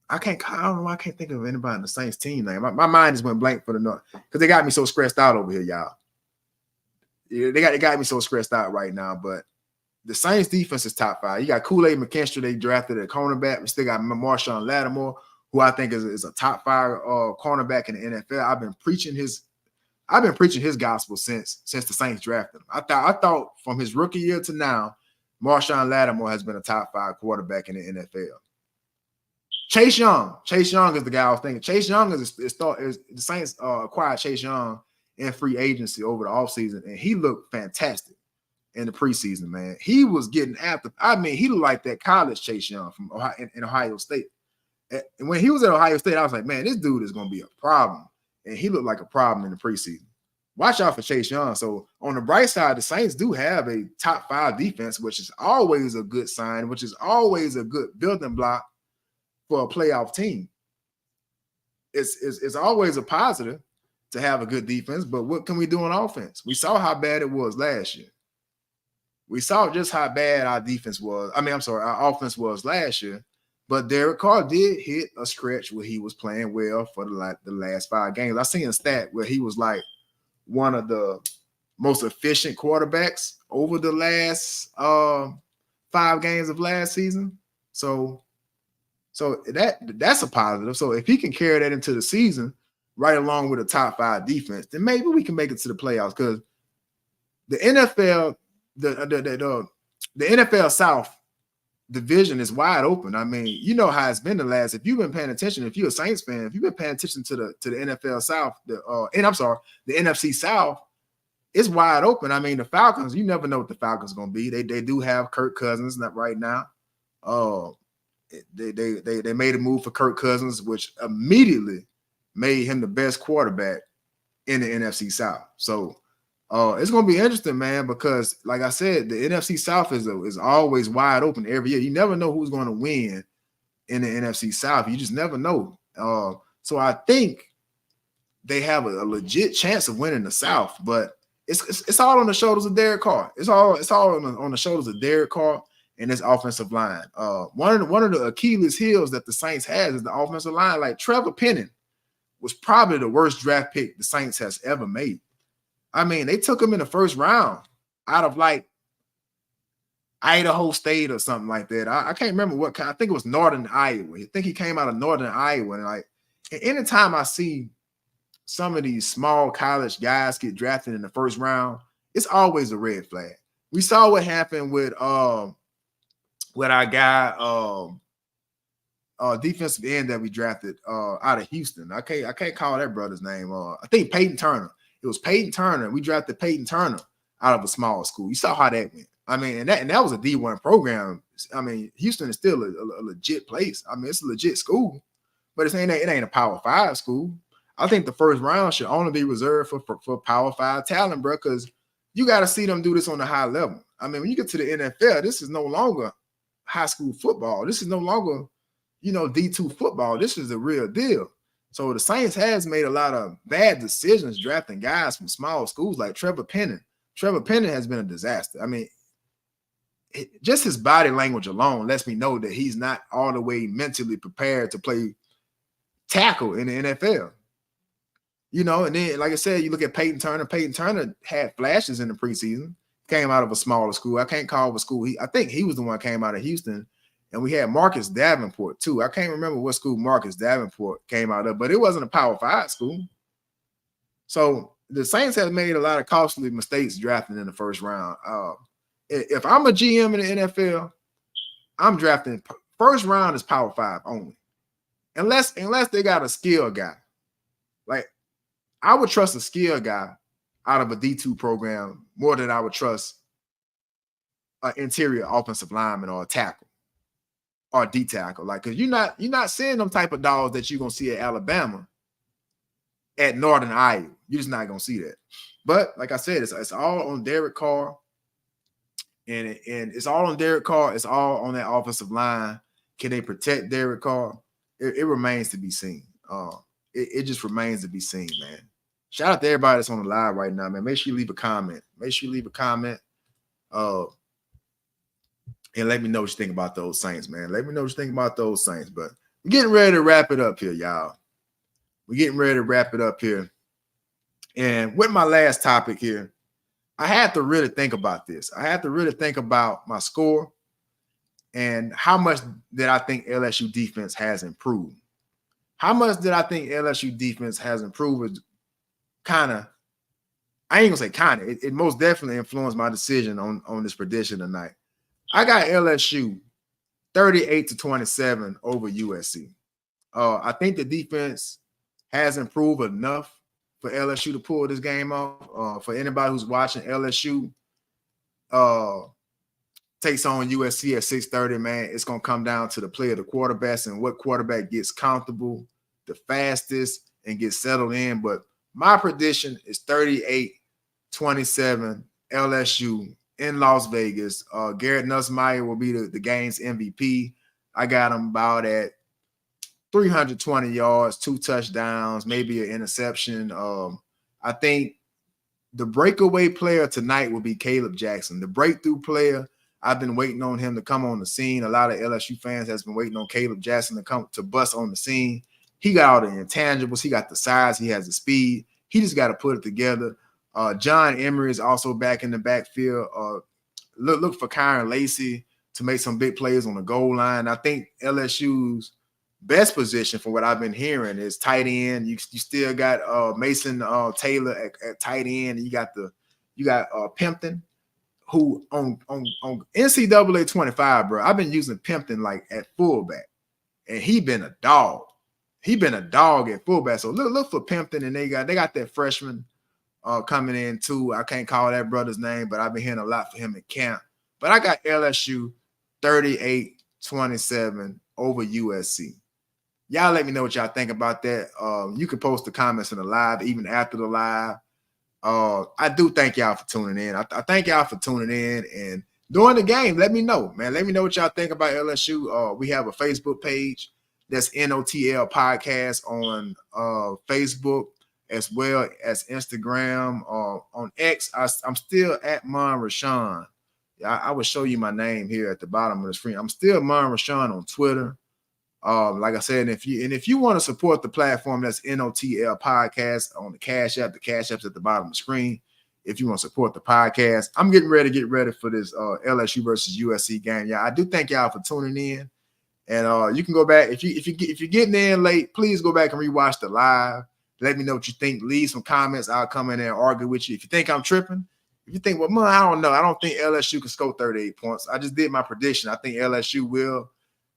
[SPEAKER 1] know why I can't think of anybody in the Saints team name. My mind just went blank for the North because they got me so stressed out over here, y'all. Yeah, they got me so stressed out right now. But the Saints defense is top 5. You got Kool-Aid McKinstry, they drafted a cornerback. We still got Marshawn Lattimore, who I think is a top 5 cornerback in the NFL. I've been preaching his gospel since the Saints drafted him. I thought from his rookie year to now, Marshawn Lattimore has been a top 5 quarterback in the NFL. Chase Young is the guy I was thinking. Chase Young is the Saints acquired Chase Young in free agency over the offseason, and he looked fantastic. in the preseason, man. He was getting after. I mean, he looked like that college Chase Young from Ohio, in Ohio State. And when he was at Ohio State, I was like, man, this dude is going to be a problem. And he looked like a problem in the preseason. Watch out for Chase Young. So on the bright side, the Saints do have a top 5 defense, which is always a good sign, which is always a good building block for a playoff team. It's always a positive to have a good defense, but what can we do on offense? We saw how bad it was last year. We saw just how bad our defense was. Our offense was last year. But Derek Carr did hit a stretch where he was playing well for the last 5 games. I seen a stat where he was like one of the most efficient quarterbacks over the last 5 games of last season. So that's a positive. So if he can carry that into the season, right along with a top 5 defense, then maybe we can make it to the playoffs. Because the NFL, the NFL South division is wide open. I mean, you know how it's been the last. If you've been paying attention, if you're a Saints fan, if you've been paying attention to the NFL South, the NFC South, it's wide open. I mean, the Falcons, you never know what the Falcons are going to be. They do have Kirk Cousins not right now. They made a move for Kirk Cousins, which immediately made him the best quarterback in the NFC South. So it's going to be interesting, man, because like I said, the NFC South is always wide open every year. You never know who's going to win in the NFC South. You just never know. So I think they have a legit chance of winning the South, but it's all on the shoulders of Derek Carr. It's all on the shoulders of Derek Carr and his offensive line. One of the Achilles heels that the Saints has is the offensive line. Like Trevor Penning was probably the worst draft pick the Saints has ever made. I mean, they took him in the first round out of like Idaho State or something like that. I can't remember what kind. I think it was Northern Iowa. I think he came out of Northern Iowa. And like anytime I see some of these small college guys get drafted in the first round, it's always a red flag. We saw what happened with our guy defensive end that we drafted out of Houston. I can't call that brother's name. I think Peyton Turner. It was Peyton Turner. We drafted Peyton Turner out of a small school. You saw how that went. I mean, and that was a D1 program. I mean, Houston is still a legit place. I mean, it's a legit school, but it ain't a Power 5 school. I think the first round should only be reserved for Power 5 talent, bro, because you got to see them do this on a high level. I mean, when you get to the NFL, this is no longer high school football. This is no longer, D2 football. This is the real deal. So the Saints has made a lot of bad decisions drafting guys from small schools like Trevor Penning. Trevor Penning has been a disaster. I mean, just his body language alone lets me know that he's not all the way mentally prepared to play tackle in the NFL. And then, like I said, you look at Peyton Turner. Peyton Turner had flashes in the preseason, came out of a smaller school. I can't call what school. I think he was the one that came out of Houston. And we had Marcus Davenport, too. I can't remember what school Marcus Davenport came out of, but it wasn't a Power 5 school. So the Saints have made a lot of costly mistakes drafting in the first round. If I'm a GM in the NFL, I'm drafting first round is Power 5 only. Unless they got a skill guy. Like, I would trust a skill guy out of a D2 program more than I would trust an interior offensive lineman or a tackle. Or D tackle, like, because you're not seeing them type of dogs that you're gonna see at Alabama, at Northern Iowa. You're just not gonna see that. But like I said, it's all on Derek Carr, and it's all on Derek Carr. It's all on that offensive line. Can they protect Derek Carr? It remains to be seen. It just remains to be seen, man. Shout out to everybody that's on the live right now, man. Make sure you leave a comment. And let me know what you think about those Saints, man. Let me know what you think about those Saints. But we're getting ready to wrap it up here, y'all. We're getting ready to wrap it up here. And with my last topic here, I had to really think about this. I had to really think about my score and how much did I think LSU defense has improved. How much did I think LSU defense has improved? I ain't gonna say kind of. It most definitely influenced my decision on this prediction tonight. I got LSU 38-27 over USC. I think the defense has improved enough for LSU to pull this game off. For anybody who's watching LSU, takes on USC at 6:30, man. It's going to come down to the play of the quarterbacks and what quarterback gets comfortable the fastest and gets settled in. But my prediction is 38-27 LSU in Las Vegas. Garrett Nussmeier will be the game's MVP. I got him about at 320 yards, 2 touchdowns, maybe an interception. I think the breakaway player tonight will be Caleb Jackson. The breakthrough player, I've been waiting on him to come on the scene. A lot of LSU fans has been waiting on Caleb Jackson to come to bust on the scene. He got all the intangibles. He got the size. He has the speed. He just got to put it together. John Emery is also back in the backfield. Look for Kyron Lacey to make some big plays on the goal line. I think LSU's best position, from what I've been hearing, is tight end. You still got Mason Taylor at tight end. And you got Pimpton, who on NCAA 25, bro. I've been using Pimpton like at fullback, and he been a dog. He been a dog at fullback. So look for Pimpton, and they got that freshman coming in too. I can't call that brother's name, but I've been hearing a lot for him in camp. But I got LSU 38-27 over USC. Y'all let me know what y'all think about that. You can post the comments in the live, even after the live. I do thank y'all for tuning in. I thank y'all for tuning in. And during the game, let me know, man. Let me know what y'all think about LSU. We have a Facebook page. That's NOTL Podcast on Facebook, as well as Instagram. On X, I'm still at Mon Rashawn. I will show you my name here at the bottom of the screen. I'm still Mon Rashawn on Twitter. Like I said, if you want to support the platform, that's NOTL Podcast on the Cash App. The Cash App's at the bottom of the screen. If you want to support the podcast, I'm getting ready for this LSU versus USC game. Yeah, I do thank y'all for tuning in. And you can go back if you're getting in late, please go back and rewatch the live. Let me know what you think. Leave some comments. I'll come in there and argue with you. If you think I'm tripping, if you think, well, man, I don't know. I don't think LSU can score 38 points. I just did my prediction. I think LSU will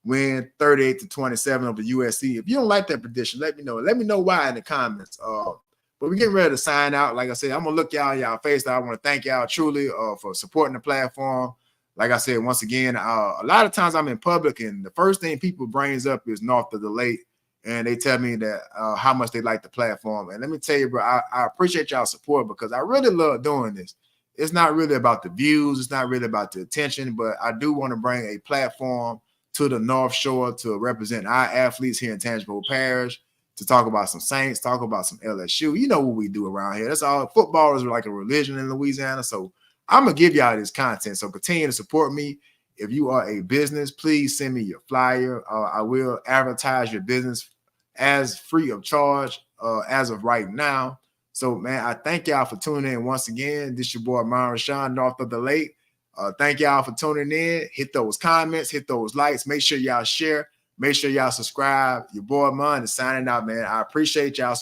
[SPEAKER 1] win 38-27 over USC. If you don't like that prediction, let me know. Let me know why in the comments. But we're getting ready to sign out. Like I said, I'm gonna look y'all face. I want to thank y'all truly for supporting the platform. Like I said, once again, a lot of times I'm in public, and the first thing people brings up is North of the Lake, and they tell me that how much they like the platform. And let me tell you, bro, I appreciate y'all support, because I really love doing this. It's not really about the views. It's not really about the attention, but I do want to bring a platform to the North Shore to represent our athletes here in Tangipahoa Parish, to talk about some Saints, talk about some LSU. You know what we do around here. That's all. Football is like a religion in Louisiana. So I'm going to give y'all this content. So continue to support me. If you are a business, please send me your flyer. I will advertise your business as free of charge as of right now. So, man, I thank y'all for tuning in once again. This your boy, Myron Sean, North of the Lake. Thank y'all for tuning in. Hit those comments, hit those likes. Make sure y'all share. Make sure y'all subscribe. Your boy, Mon, is signing out, man. I appreciate y'all.